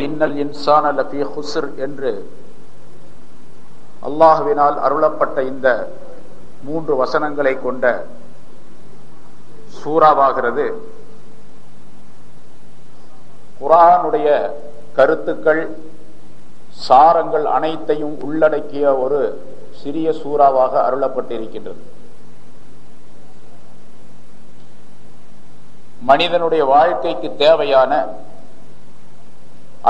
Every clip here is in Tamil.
இன்னல் இன்சான லஃபீ குஸ்ர் என்று அல்லாஹ்வினால் அருளப்பட்ட இந்த 3 வசனங்களை கொண்ட சூறாவாகிறது குர்ஆனுடைய கருத்துக்கள் சாரங்கள் அனைத்தையும் உள்ளடக்கிய ஒரு சிறிய சூறாவாக அருளப்பட்டிருக்கின்றது. மனிதனுடைய வாழ்க்கைக்கு தேவையான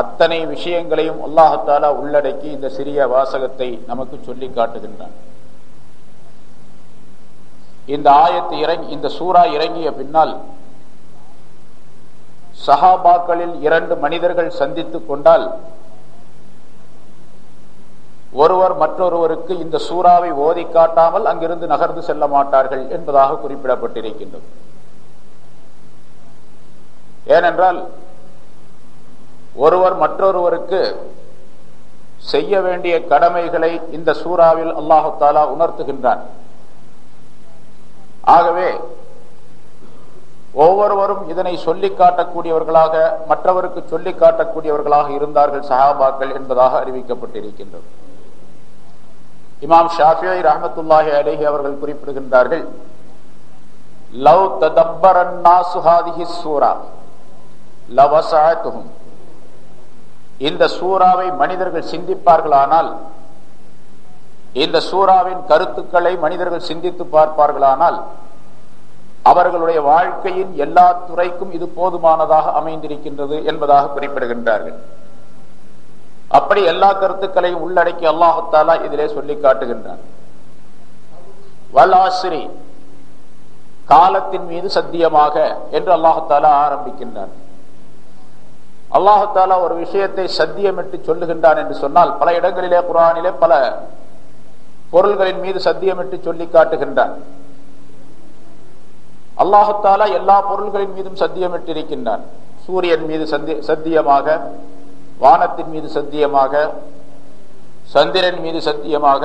அத்தனை விஷயங்களையும் அல்லாஹ் தஆலா உள்ளடக்கி இந்த சிறிய வாசகத்தை நமக்கு சொல்லி காட்டுகின்றான். இந்த சூரா இறங்கிய பின்னால் சஹாபாக்களில் 2 மனிதர்கள் சந்தித்துக் கொண்டால் ஒருவர் மற்றொருவருக்கு இந்த சூறாவை ஓதி காட்டாமல் அங்கிருந்து நகர்ந்து செல்ல மாட்டார்கள் என்பதாக குறிப்பிடப்பட்டிருக்கின்றது. ஏனென்றால் ஒருவர் மற்றொருவருக்கு செய்ய வேண்டிய கடமைகளை இந்த சூறாவில் அல்லாஹ் தஆலா உணர்த்துகின்றான். ஆகவே ஒவ்வொருவரும் இதனை சொல்லிக் காட்டக்கூடியவர்களாக மற்றவருக்கு சொல்லிக் காட்டக்கூடியவர்களாக இருந்தார்கள் சஹாபாக்கள் என்பதாக அறிவிக்கப்பட்டிருக்கின்றது. இமாம் ஷாஃபிஈ ரஹ்மத்துல்லாஹி அலைஹி அவர்கள் குறிப்பிடுகின்றார்கள், லவ் ததப்பரன் நாசு ஹாதிஹி ஸூரா லவஸஅத்துஹும், இந்த சூறாவை மனிதர்கள் சிந்திப்பார்களானால், இந்த சூறாவின் கருத்துக்களை மனிதர்கள் சிந்தித்து பார்ப்பார்களானால் அவர்களுடைய வாழ்க்கையின் எல்லா துறைக்கும் இது போதுமானதாக அமைந்திருக்கின்றது என்பதாக குறிப்பிடுகின்றார்கள். அப்படி எல்லா கருத்துக்களையும் உள்ளடக்கி அல்லாஹ் தஆலா இதிலே சொல்லி காட்டுகின்றான். வல் ஆஸ்ரி, காலத்தின் மீது சத்தியமாக என்று அல்லாஹ் தஆலா ஆரம்பிக்கின்றான். அல்லாஹ் தஆலா ஒரு விஷயத்தை சத்தியமிட்டு சொல்லுகின்றான் என்று சொன்னால் பல இடங்களிலே குர்ஆனிலே பல பொருள்களின் மீது சத்தியமிட்டு சொல்லி காட்டுகின்றான். அல்லாஹ் தஆலா எல்லா பொருள்களின் மீதும் சத்தியமிட்டு இருக்கின்றான். சூரியன் மீது சத்தியமாக, வானத்தின் மீது சத்தியமாக, சந்திரன் மீது சத்தியமாக,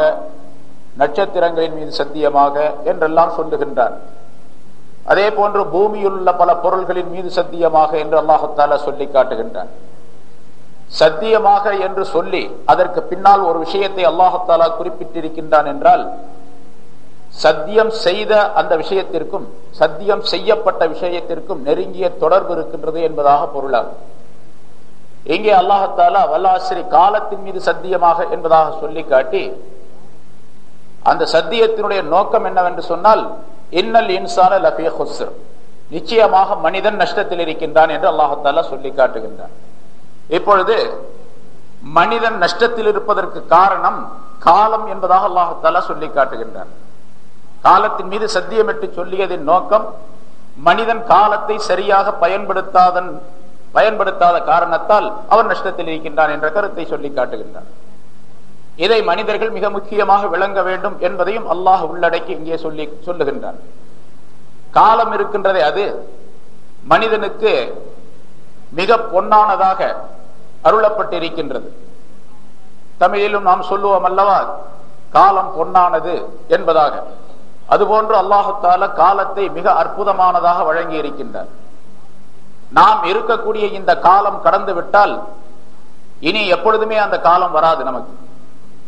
நட்சத்திரங்களின் மீது சத்தியமாக என்றெல்லாம் சொல்லுகின்றான். அதே போன்று பூமியில் உள்ள பல பொருள்களின் மீது சத்தியமாக என்று அல்லாஹ் தஆலா சொல்லி காட்டுகின்றான். சத்தியமாக என்று சொல்லி அதற்கு பின்னால் ஒரு விஷயத்தை அல்லாஹ் தஆலா குறிப்பிட்டிருக்கின்றான் என்றால் சத்தியம் செய்த அந்த விஷயத்திற்கும் சத்தியம் செய்யப்பட்ட விஷயத்திற்கும் நெருங்கிய தொடர்பு இருக்கின்றது என்பதாக பொருளாகும். இங்கே அல்லாஹ் தஆலா வல் ஆஸ்ரி, காலத்தின் மீது சத்தியமாக என்பதாக சொல்லி காட்டி அந்த சத்தியத்தினுடைய நோக்கம் என்னவென்று சொன்னால் இன்னல் இன்சான லஃபீ குஸ்ர், நிச்சயமாக மனிதன் நஷ்டத்தில் இருக்கின்றான் என்று அல்லாஹ் தஆலா சொல்லி காட்டுகின்றான். இப்பொழுது மனிதன் நஷ்டத்தில் இருப்பதற்கு காரணம் காலம் என்பதாக அல்லாஹ் தஆலா சொல்லி காட்டுகின்றான். காலத்தின் மீது சத்தியமிட்டு சொல்லியதின் நோக்கம் மனிதன் காலத்தை சரியாக பயன்படுத்தாத காரணத்தால் அவன் நஷ்டத்தில் இருக்கின்றான் என்ற கருத்தை சொல்லி காட்டுகின்றான். இதை மனிதர்கள் மிக முக்கியமாக விளங்க வேண்டும் என்பதையும் அல்லாஹ் உள்ளடக்கி இங்கே சொல்லுகின்றான். காலம் இருக்கின்றதே, அது மனிதனுக்கு மிக பொன்னானதாக அருளப்பட்டிருக்கின்றது. தமிழிலும் நாம் சொல்லுவோம் அல்லவா, காலம் பொன்னானது என்பதாக. அதுபோன்று அல்லாஹ் தஆலா காலத்தை மிக அற்புதமானதாக வழங்கி இருக்கின்றார். நாம் இருக்கக்கூடிய இந்த காலம் கடந்து விட்டால் இனி எப்பொழுதுமே அந்த காலம் வராது. நமக்கு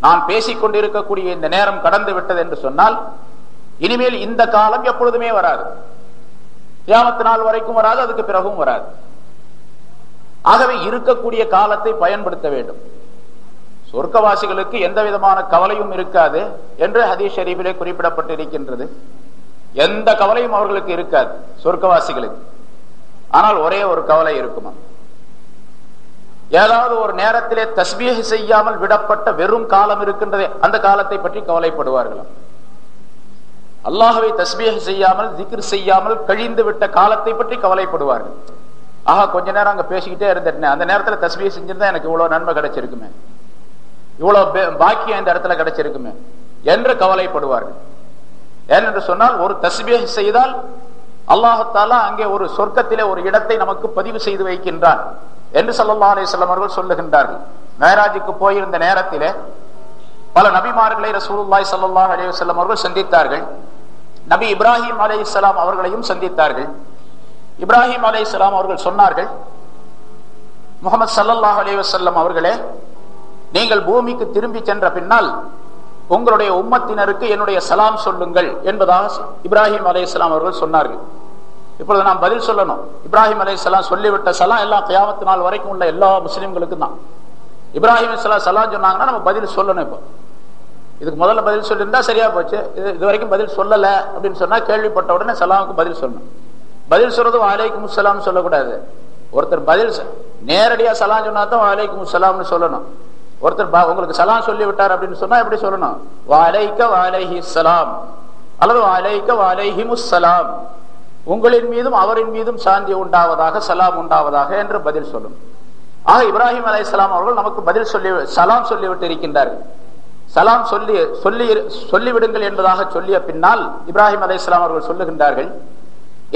நான் பேசிக்கொண்டிருக்கக்கூடிய இந்த நேரம் கடந்து விட்டது என்று சொன்னால் இனிமேல் இந்த காலம் எப்பொழுதுமே வராது. கியாமத் நாள் வரைக்கும் வராது, அதுக்கு பிறகும் வராது. ஆகவே இருக்கக்கூடிய காலத்தை பயன்படுத்த வேண்டும். சொர்க்கவாசிகளுக்கு எந்த விதமான கவலையும் இருக்காது என்று ஹதீஸ் ஷரீஃபிலே குறிப்பிடப்பட்டிருக்கின்றது. எந்த கவலையும் அவர்களுக்கு இருக்காது சொர்க்கவாசிகளுக்கு. ஆனால் ஒரே ஒரு கவலை இருக்குமா, ஏதாவது ஒரு நேரத்திலே தஸ்பீஹ் செய்யாமல் விடப்பட்ட வெறும் காலம் இருக்கின்றதே, அந்த காலத்தை பற்றி கவலைப்படுவார்களாம். அல்லாஹ்வை தஸ்பீஹ் செய்யாமல் திக்ர் செய்யாமல் கழிந்து விட்ட காலத்தை பற்றி கவலைப்படுவார்கள். ஆஹா, கொஞ்ச நேரம் அங்க பேசிக்கிட்டே இருந்துட்டேன், அந்த நேரத்துல தஸ்பீஹ் செஞ்சிருந்தா எனக்கு இவ்வளவு நன்மை கிடைச்சிருக்குமே, இவ்வளவு பாக்கியம் இந்த இடத்துல கிடைச்சிருக்குமே என்று கவலைப்படுவார்கள். ஏனென்று சொன்னால் ஒரு தஸ்பீஹ் செய்தால் அல்லாஹ் தஆலா அங்கே ஒரு சொர்க்கத்திலே ஒரு இடத்தை நமக்கு பதிவு செய்து வைக்கின்றான் என்று ஸல்லல்லாஹு அலைஹி வஸல்லம் அவர்கள் சொல்லுகின்றார்கள். மேராஜுக்கு போயிருந்த நேரத்திலே பல நபிமார்களை ரசூலுல்லாஹி ஸல்லல்லாஹு அலைஹி வஸல்லம் அவர்கள் சந்தித்தார்கள். நபி இப்ராஹிம் அலைஹிஸ்ஸலாம் அவர்களையும் சந்தித்தார்கள். இப்ராஹிம் அலைஹிஸ்ஸலாம் அவர்கள் சொன்னார்கள், முஹம்மது ஸல்லல்லாஹு அலைஹி வஸல்லம் அவர்களே, நீங்கள் பூமிக்கு திரும்பி சென்ற பின்னால் உங்களுடைய உம்மத்தினருக்கு என்னுடைய சலாம் சொல்லுங்கள் என்பதாக இப்ராஹிம் அலைஹிஸ்ஸலாம் அவர்கள் சொன்னார்கள். இப்பொழுது நாம் பதில் சொல்லணும். இப்ராஹிம் அலைஹிஸ்ஸலாம் சொல்லிவிட்ட சலாம் எல்லாம் கியாமத் நாள் வரைக்கும் உள்ள எல்லா முஸ்லிம்களுக்கும் தான். இப்ராஹிம் அலைஹிஸ்ஸலாம் சலாம் சொன்னாங்கன்னா நம்ம பதில் சொல்லணும். இப்போ இதுக்கு முதல்ல பதில் சொல்லியிருந்தா சரியா போச்சு. இது வரைக்கும் பதில் சொல்லல அப்படின்னு சொன்னா கேள்விப்பட்ட உடனே சலாமுக்கு பதில் சொல்லணும். பதில் சொல்றது வலைக்கும் சலாம் சொல்லக்கூடாது. ஒருத்தர் பதில் நேரடியா சலாம் சொன்னா தான் வலைக்கும் சலாம்னு சொல்லணும். ஒருத்தர் உங்களுக்கு சலாம் சொல்லி விட்டார் அப்படின்னு சொன்னா எப்படி சொல்லணும்? வலைக்க வலைஹி சலாம் அல்லது வலைக்க வலைஹிமுஸ் சலாம், உங்களின் மீதும் அவரின் மீதும் சாந்தி உண்டாவதாக, சலாம் உண்டாவதாக என்று பதில் சொல்லணும். ஆக இப்ராஹிம் அலைஹிஸ்ஸலாம் அவர்கள் நமக்கு பதில் சொல்லி சலாம் சொல்லிவிட்டு இருக்கின்றார்கள். சலாம் சொல்லிவிடுங்கள் என்பதாக சொல்லிய பின்னால் இப்ராஹிம் அலைஹிஸ்ஸலாம் அவர்கள் சொல்லுகின்றார்கள்,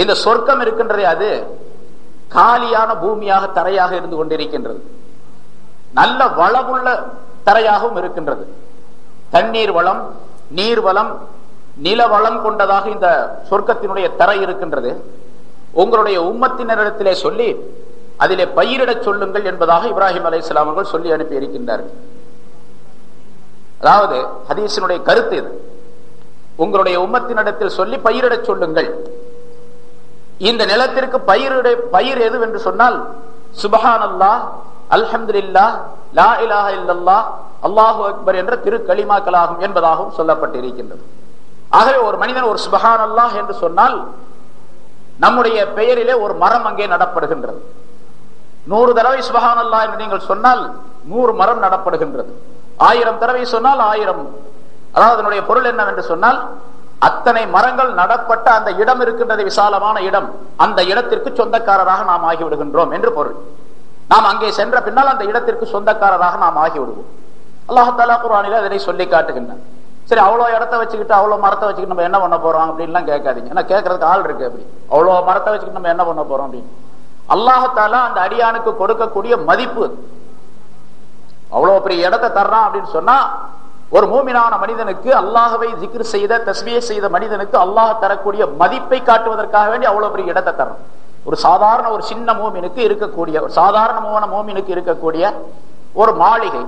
இந்த சொர்க்கம் இருக்கின்றதே அது காலியான பூமியாக, தரையாக இருந்து கொண்டிருக்கின்றது. நல்ல வளமுள்ள தரையாகவும் இருக்கின்றது. தண்ணீர் வளம், நீர் வளம், நில வளம் கொண்டதாக இந்த சொர்க்கத்தினுடைய தரை இருக்கின்றது. உங்களுடைய உம்மத்தினரிடத்திலே சொல்லி அதிலே பயிரிடச் சொல்லுங்கள் என்பதாக இப்ராஹிம் அலைஹிஸ்ஸலாம் அவர்கள் சொல்லி அனுப்பி இருக்கின்றார்கள். அதாவது ஹதீஸினுடைய கருத்து இது. உங்களுடைய உம்மத்தினிடத்தில் சொல்லி பயிரிடச் சொல்லுங்கள். இந்த நிலத்திற்கு பயிர் எது என்று சொன்னால் சுப்ஹானல்லாஹ், அல்ஹம்துலில்லாஹ், லா இலாஹ இல்லல்லாஹ், அல்லாஹு அக்பர் என்ற திருக்கலிமாக்களாகும் என்பதாகவும் சொல்லப்பட்டிருக்கின்றது. ஆகவே ஒரு மனிதன் ஒரு சுப்ஹானல்லாஹ் என்று சொன்னால் நம்முடைய பெயரிலே ஒரு மரம் அங்கே நடப்படுகின்றது. 100 தடவை சுப்ஹானல்லாஹ் என்று நீங்கள் சொன்னால் 100 மரம் நடப்படுகின்றது. 1000 தடவை சொன்னால் 1000. அதாவது அதனுடைய பொருள் என்னவென்று சொன்னால் அத்தனை மரங்கள் நடப்பட்ட அந்த இடம் இருக்கின்றது, விசாலமான இடம். அந்த இடத்திற்கு சொந்தக்காரராக நாம் ஆகிவிடுகின்றோம் என்று பொருள். நாம் அங்கே சென்ற பின்னால் அந்த இடத்திற்கு சொந்தக்காரராக நாம் ஆகிவிடுவோம். அல்லாஹ் தஆலா குர்ஆனில் அதனை சொல்லி காட்டுகின்றான். சரி, அவ்வளோ இடத்த வச்சுக்கிட்டு அவ்வளோ மரத்தை வச்சுக்கிட்டு நம்ம என்ன பண்ண போறோம் அப்படின்லாம் கேட்காதீங்க. ஏன்னா கேட்கறதுக்கு ஆள் இருக்கு. அப்படி அவ்வளோ மரத்தை வச்சுக்கிட்டு நம்ம என்ன பண்ண போறோம் அப்படின்னு அல்லாஹ் தஆலா அந்த அடியானுக்கு கொடுக்கக்கூடிய மதிப்பு, அவ்வளோ பெரிய இடத்தை தர்றான் அப்படின்னு சொன்னா ஒரு மூமினான மனிதனுக்கு, அல்லாஹ்வை zikr செய்த தஸ்பீஹ் செய்த மனிதனுக்கு அல்லாஹ் தரக்கூடிய மதிப்பை காட்டுவதற்காக வேண்டி அவ்வளவு பெரிய இடத்தை தர்றான். ஒரு சாதாரண ஒரு சின்ன மூமினுக்கு இருக்கக்கூடிய, ஒரு சாதாரணமான மூமினுக்கு இருக்கக்கூடிய ஒரு மாளிகை,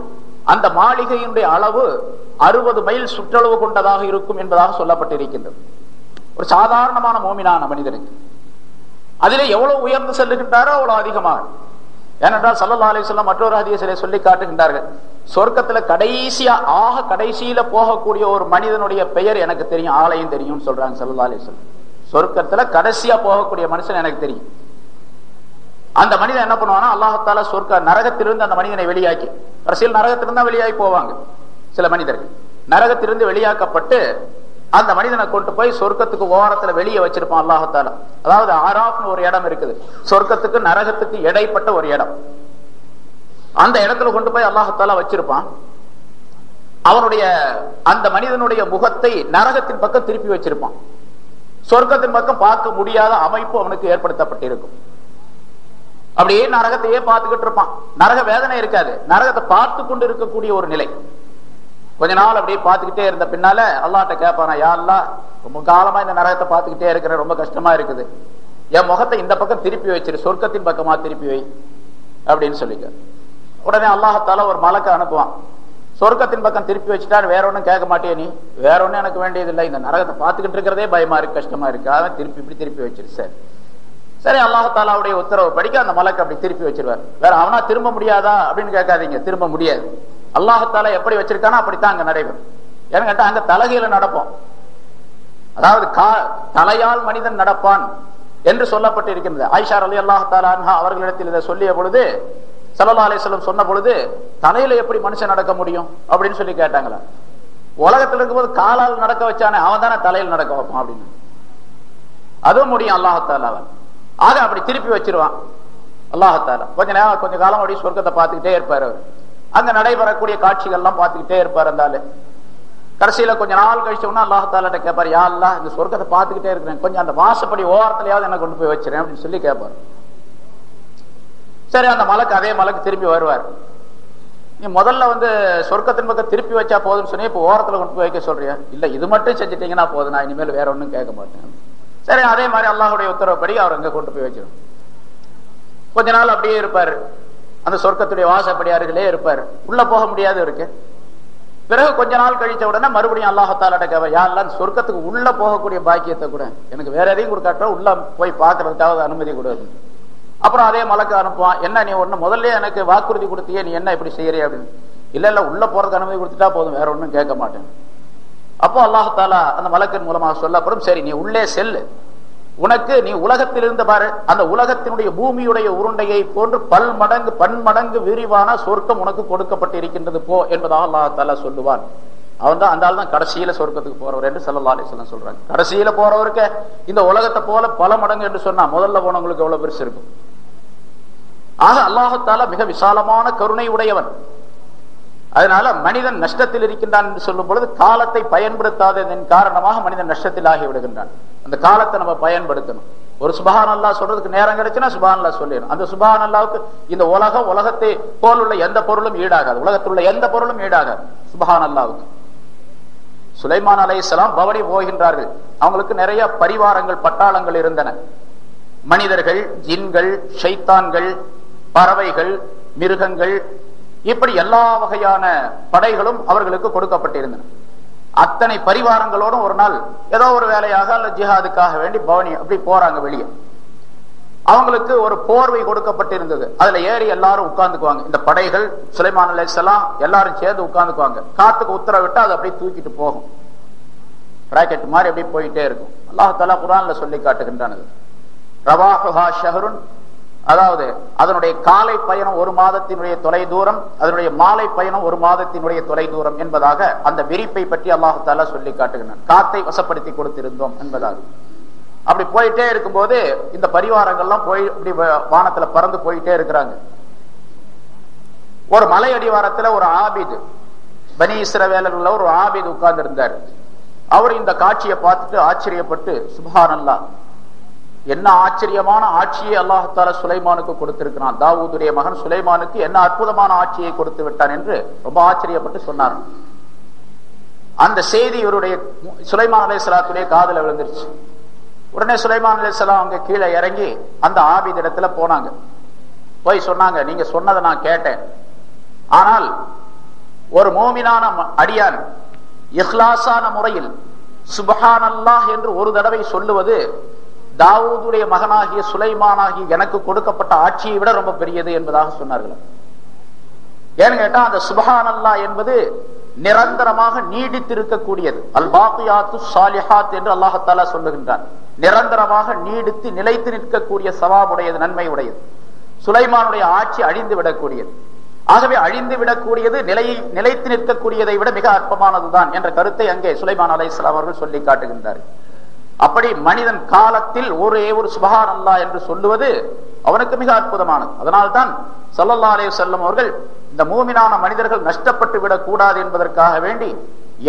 அந்த மாளிகையினுடைய அளவு 60 மைல் சுற்றளவு கொண்டதாக இருக்கும் என்பதாக சொல்லப்பட்டிருக்கின்றது. ஒரு சாதாரணமான மூமினான மனிதனுக்கு அதிலே எவ்வளவு உயர்ந்து செல்லுகின்றாரோ அவ்வளவு அதிகமாக. ஏனென்றால் ஸல்லல்லாஹு அலைஹி வஸல்லம் மற்றொரு ஹதீஸிலே சொல்லி காட்டுகின்றார்கள், சொர்க்கத்துல கடைசியில போகக்கூடிய ஒரு மனிதனுடைய பெயர் எனக்கு தெரியும், ஆலயம் தெரியும் சொல்றாங்க ஸல்லல்லாஹு அலைஹி வஸல்லம். சொர்க்கத்துல கடைசியா போகக்கூடிய மனுஷன் எனக்கு தெரியும். அந்த மனிதன் என்ன பண்ணுவானா, அல்லாஹ் தஆலா நரகத்திலிருந்து அந்த மனிதனை வெளியாக்கி, அரசியல் நரகத்திலிருந்து வெளியாகி போவாங்க சில மனிதர்கள். நரகத்திலிருந்து வெளியாக்கப்பட்டு அந்த மனிதனை கொண்டு போய் சொர்க்கத்துக்கு ஓரத்துல வெளியே வச்சிருப்பான் அல்லாஹ் தஆலா. அதாவது ஆராஃப்னு ஒரு இடம் இருக்குது, சொர்க்கத்துக்கு நரகத்துக்கு இடைப்பட்ட ஒரு இடம். அந்த இடத்துல கொண்டு போய் அல்லாஹ் தஆலா வச்சிருப்பான். அவனுடைய அந்த மனிதனுடைய முகத்தை நரகத்தின் பக்கம் திருப்பி வச்சிருப்பான். சொர்க்கத்தின் பக்கம் பார்க்க முடியாத அமைப்பு அவனுக்கு ஏற்படுத்தப்பட்டிருக்கும். அப்படியே நரகத்தையே பார்த்துக்கிட்டு இருப்பான். நரக வேதனை இருக்காது, நரகத்தை பார்த்து கொண்டு இருக்கக்கூடிய ஒரு நிலை. கொஞ்ச நாள் அப்படியே பார்த்துக்கிட்டே இருந்த பின்னால அல்லாஹ்ட்ட கேட்பானா, யா அல்லாஹ், ரொம்ப காலமா இந்த நரகத்தை பார்த்துக்கிட்டே இருக்கிறேன், ரொம்ப கஷ்டமா இருக்குது, என் முகத்தை இந்த பக்கம் திருப்பி வச்சிரு, சொர்க்கத்தின் பக்கமா திருப்பி வை அப்படின்னு சொல்லிக்க. உடனே அல்லாஹ் தஆலா ஒரு மலக்கை அனுப்புவான். சொர்க்கத்தின் பக்கம் திருப்பி வச்சுட்டா வேற ஒன்னும் கேட்க மாட்டே, நீ வேற ஒன்னும் எனக்கு வேண்டியதில்லை, இந்த நரகத்தை பார்த்துக்கிட்டு இருக்கிறதே பயமா இருக்கு, கஷ்டமா இருக்கு, அதான் இப்படி திருப்பி வச்சிரு. சரி சரி, அல்லாஹ் தஆலாவுடைய உத்தரவு படிக்க அந்த மலக்கை அப்படி திருப்பி வச்சிருவார். வேற அவனா திரும்ப முடியாதா அப்படின்னு கேட்காதீங்க, திரும்ப முடியாது. அல்லாஹ் தஆலா எப்படி வச்சிருக்கானோ அப்படித்தான் அங்க நடைபெறும். ஏன்னு கேட்டா அங்க தலைகீழ நடப்போம். அதாவது தலையால் மனிதன் நடப்பான் என்று சொல்லப்பட்டு இருக்கின்றது. ஆயிஷா ரலியல்லாஹு தஆலா அன்ஹா அவர்களிடத்தில் இதை சொல்லிய பொழுது, ஸல்லல்லாஹு அலைஹி வஸல்லம் சொன்ன பொழுது, தலையில எப்படி மனுஷன் நடக்க முடியும் அப்படின்னு சொல்லி கேட்டாங்களா. உலகத்தில் இருக்கும்போது காலால் நடக்க வச்சானே அவன் தானே தலையில் நடக்க வைப்பான் அப்படின்னு. அதுவும் முடியும் அல்லாஹ் தஆலாவால். ஆக அப்படி திருப்பி வச்சிருவான் அல்லாஹ் தஆலா. கொஞ்ச காலம் அப்படி சொர்க்கத்தை பார்த்துக்கிட்டே இருப்பார். அவர் அங்க நடைபெறக்கூடிய காட்சிகள் எல்லாம் பார்த்துக்கிட்டே இருப்பார். அந்த கடைசியில கொஞ்ச நாள் கழிச்சோம்னா அல்லாஹ் தஆலாட்ட கேட்பார், யா அல்லாஹ், இந்த சொர்க்கத்தை பார்த்துக்கிட்டே இருக்கிறேன், கொஞ்சம் அந்த வாசப்படி ஓரத்திலேயாவது என்ன கொண்டு போய் வச்சிருக்கேன் அப்படின்னு சொல்லி கேட்பார். சரி, அந்த மலக்கு அதே மலக்கு திரும்பி வருவார். நீ முதல்ல சொர்க்கத்தின் பக்கம் திருப்பி வச்சா போதும்னு சொன்னி, இப்ப ஓரத்துல கொண்டு போய் வைக்க சொல்றியா? இல்ல, இது மட்டும் செஞ்சுட்டீங்கன்னா போதும், நான் இனிமேல் வேற ஒன்னும் கேட்க மாட்டேன். சரி, அதே மாதிரி அல்லாஹ்வுடைய உத்தரவுப்படி அவர் அங்க கொண்டு போய் வச்சிடும். கொஞ்ச நாள் அப்படியே இருப்பாரு. அந்த சொர்க்கத்துடைய வாசப்படியார்களே இருப்பார். உள்ள போக முடியாது இருக்கு. பிறகு கொஞ்ச நாள் கழிச்ச உடனே மறுபடியும் அல்லாஹால யாரெல்லாம் சொர்க்கத்துக்கு உள்ள போகக்கூடிய பாக்கியத்தை கூட எனக்கு வேற எதையும் கொடுக்காட்டோம், உள்ள போய் பாக்குறதுக்காக அனுமதி கொடுது. அப்புறம் அதே மலக்கு அனுப்புவான், என்ன நீ ஒண்ணு முதல்ல எனக்கு வாக்குறுதி கொடுத்தியே, நீ என்ன இப்படி செய்யறிய அப்படின்னு. இல்ல உள்ள போறதுக்கு அனுமதி கொடுத்துட்டா போதும், வேற ஒண்ணும் கேட்க மாட்டேன். அப்போ அல்லாஹாலா அந்த மலக்கின் மூலமாக சொல்லப்படும், சரி நீ உள்ளே செல்லு, உனக்கு நீ உலகத்தில் இருந்து பாரு, அந்த உலகத்தினுடைய பூமியுடைய உருண்டையை போன்று பன்மடங்கு விரிவான சொர்க்கம் உனக்கு கொடுக்கப்பட்டு இருக்கின்றது போ என்பதாக அல்லாஹாலா சொல்லுவான். அவன் தான் அந்த ஆள் தான் கடைசியில சொர்க்கத்துக்கு போறவர் என்று ஸல்லல்லாஹு அலைஹி வஸல்லம் சொல்றாங்க. கடைசியில போறவருக்கு இந்த உலகத்தை போல பல மடங்கு என்று சொன்னா முதல்ல போனவங்களுக்கு எவ்வளவு பெருசு இருக்கும். ஆக அல்லாஹாலா மிக விசாலமான கருணை உடையவன். அதனால மனிதன் நஷ்டத்தில் இருக்கின்றான் என்று சொல்லும் பொழுது காலத்தை பயன்படுத்தாததன் காரணமாக மனிதன் நஷ்டத்தில் ஆகி விடுகின்றான். அந்த காலத்தை நம்ம பயன்படுத்தணும். ஒரு சுபஹான் அல்லாஹ் சொல்றதுக்கு நேரம் கிடைச்சுன்னா சுபஹான் அல்லாஹ் சொல்லிடணும். அந்த சுபஹான் அல்லாஹ்வுக்கு இந்த உலகத்தை போல் உள்ள எந்த பொருளும் ஈடாகாது, உலகத்தில் உள்ள எந்த பொருளும் ஈடாகாது சுபஹான் அல்லாஹ்வுக்கு. சுலைமான் அலைஹிஸ்ஸலாம் பவனி போகின்றார்கள். அவங்களுக்கு நிறைய பரிவாரங்கள் பட்டாளங்கள் இருந்தன. மனிதர்கள், ஜின்கள், ஷைத்தான்கள், பறவைகள், மிருகங்கள், இப்படி எல்லா வகையான படைகளும் அவர்களுக்கு கொடுக்கப்பட்டிருந்தன. அத்தனை பரிவாரங்களோடும் ஒரு நாள் ஏதோ ஒரு வேலையாக அல்ல ஜிஹாதுக்காக வேண்டி பவனி அப்படி போறாங்க வெளியே. அவங்களுக்கு ஒரு போர்வை கொடுக்கப்பட்டிருந்தது. அதுல ஏறி எல்லாரும் உட்கார்ந்துக்குவாங்க. இந்த படைகள் சுலைமான் அலைஹிஸ்ஸலாம் எல்லாரும் சேர்ந்து உட்கார்ந்துக்குவாங்க. காத்துக்கு உத்தரவிட்டு அது அப்படியே தூக்கிட்டு போகும். ராக்கெட் மாதிரி அப்படியே போயிட்டே இருக்கும். அல்லாஹ் தஆலா குர்ஆன்ல சொல்லி காட்டுகின்றான், ரவாஹுஹா ஷஹ்ருன், அதாவது அதனுடைய காலை பயணம் ஒரு மாதத்தினுடைய தொலை தூரம், அதனுடைய மாலை பயணம் ஒரு மாதத்தினுடைய தொலை தூரம் என்பதாக அந்த விரிப்பை பற்றி அல்லாஹ் தஆலா சொல்லி காட்டுகின்றான். காத்தை வசப்படுத்தி கொடுத்திருந்தோம் என்பதாக. அப்படி போயிட்டே இருக்கும்போது இந்த பரிவாரங்கள்லாம் போய் இப்படி வானத்துல பறந்து போயிட்டே இருக்கிறாங்க. ஒரு மலை அடிவாரத்துல ஒரு ஆபிது, பனி இஸ்ரவேலர்ல ஒரு ஆபிது உட்கார்ந்து இருந்தார். அவர் இந்த காட்சியை பார்த்துட்டு ஆச்சரியப்பட்டு, சுப்ஹானல்லாஹ், என்ன ஆச்சரியமான ஆட்சியை அல்லாஹ் சுலைமானுக்கு கொடுத்திருக்கிறான், தாவூதுடைய மகன் சுலைமானுக்கு என்ன அற்புதமான ஆட்சியை கொடுத்து விட்டான் என்று ரொம்ப ஆச்சரியப்பட்டு சொன்னார். அந்த செய்தி இவருடைய சுலைமான் அலைஹிஸ்ஸலாத்துடைய காதுல விழுந்துருச்சு. உடனே சுலைமான் அலைஹிஸ்ஸலாம் அங்க கீழே இறங்கி அந்த ஆபித் இடத்துல போனாங்க. போய் சொன்னாங்க, நீங்க சொன்னதை நான் கேட்டேன், ஆனால் ஒரு மோமினான அடியான் இஹ்லாஸான முறையில் சுப்ஹானல்லாஹ் என்று ஒரு தடவை சொல்லுவது தாவூதுடைய மகனாகிய சுலைமானாகிய எனக்கு கொடுக்கப்பட்ட ஆட்சியை விட ரொம்ப பெரியது என்பதாக சொன்னார்கள். ஏன்னு கேட்டா அந்த சுப்ஹானல்லாஹ் என்பது நிரந்தரமாக நீடித்திருக்கக்கூடியது. அல் பாக்கியாத்து ஸாலிஹாத் என்று அல்லாஹ் தஆலா சொல்லுகின்றான். நிரந்தரமாக நீடித்து நிலைத்து நிற்கக்கூடிய சவாபுடையது, நன்மை உடையது. சுலைமானுடைய ஆட்சி அழிந்து விடக்கூடியது. ஆகவே அழிந்து விடக்கூடியது நிலைத்து நிற்கக்கூடியதை விட மிக அற்பமானதுதான் என்ற கருத்தை அங்கே சுலைமான் அலைஹிஸ்ஸலாம் அவர்கள் சொல்லி காட்டுகின்றார்கள். அப்படி மனிதன் காலத்தில் ஒரே ஒரு சுப்ஹானல்லாஹ் என்று சொல்லுவது அவனுக்கு மிக அற்புதமானது. அதனால்தான் ஸல்லல்லாஹு அலைஹி வஸல்லம் அவர்கள் இந்த மூமினான மனிதர்கள் நஷ்டப்பட்டு விடக் கூடாது என்பதற்காக வேண்டி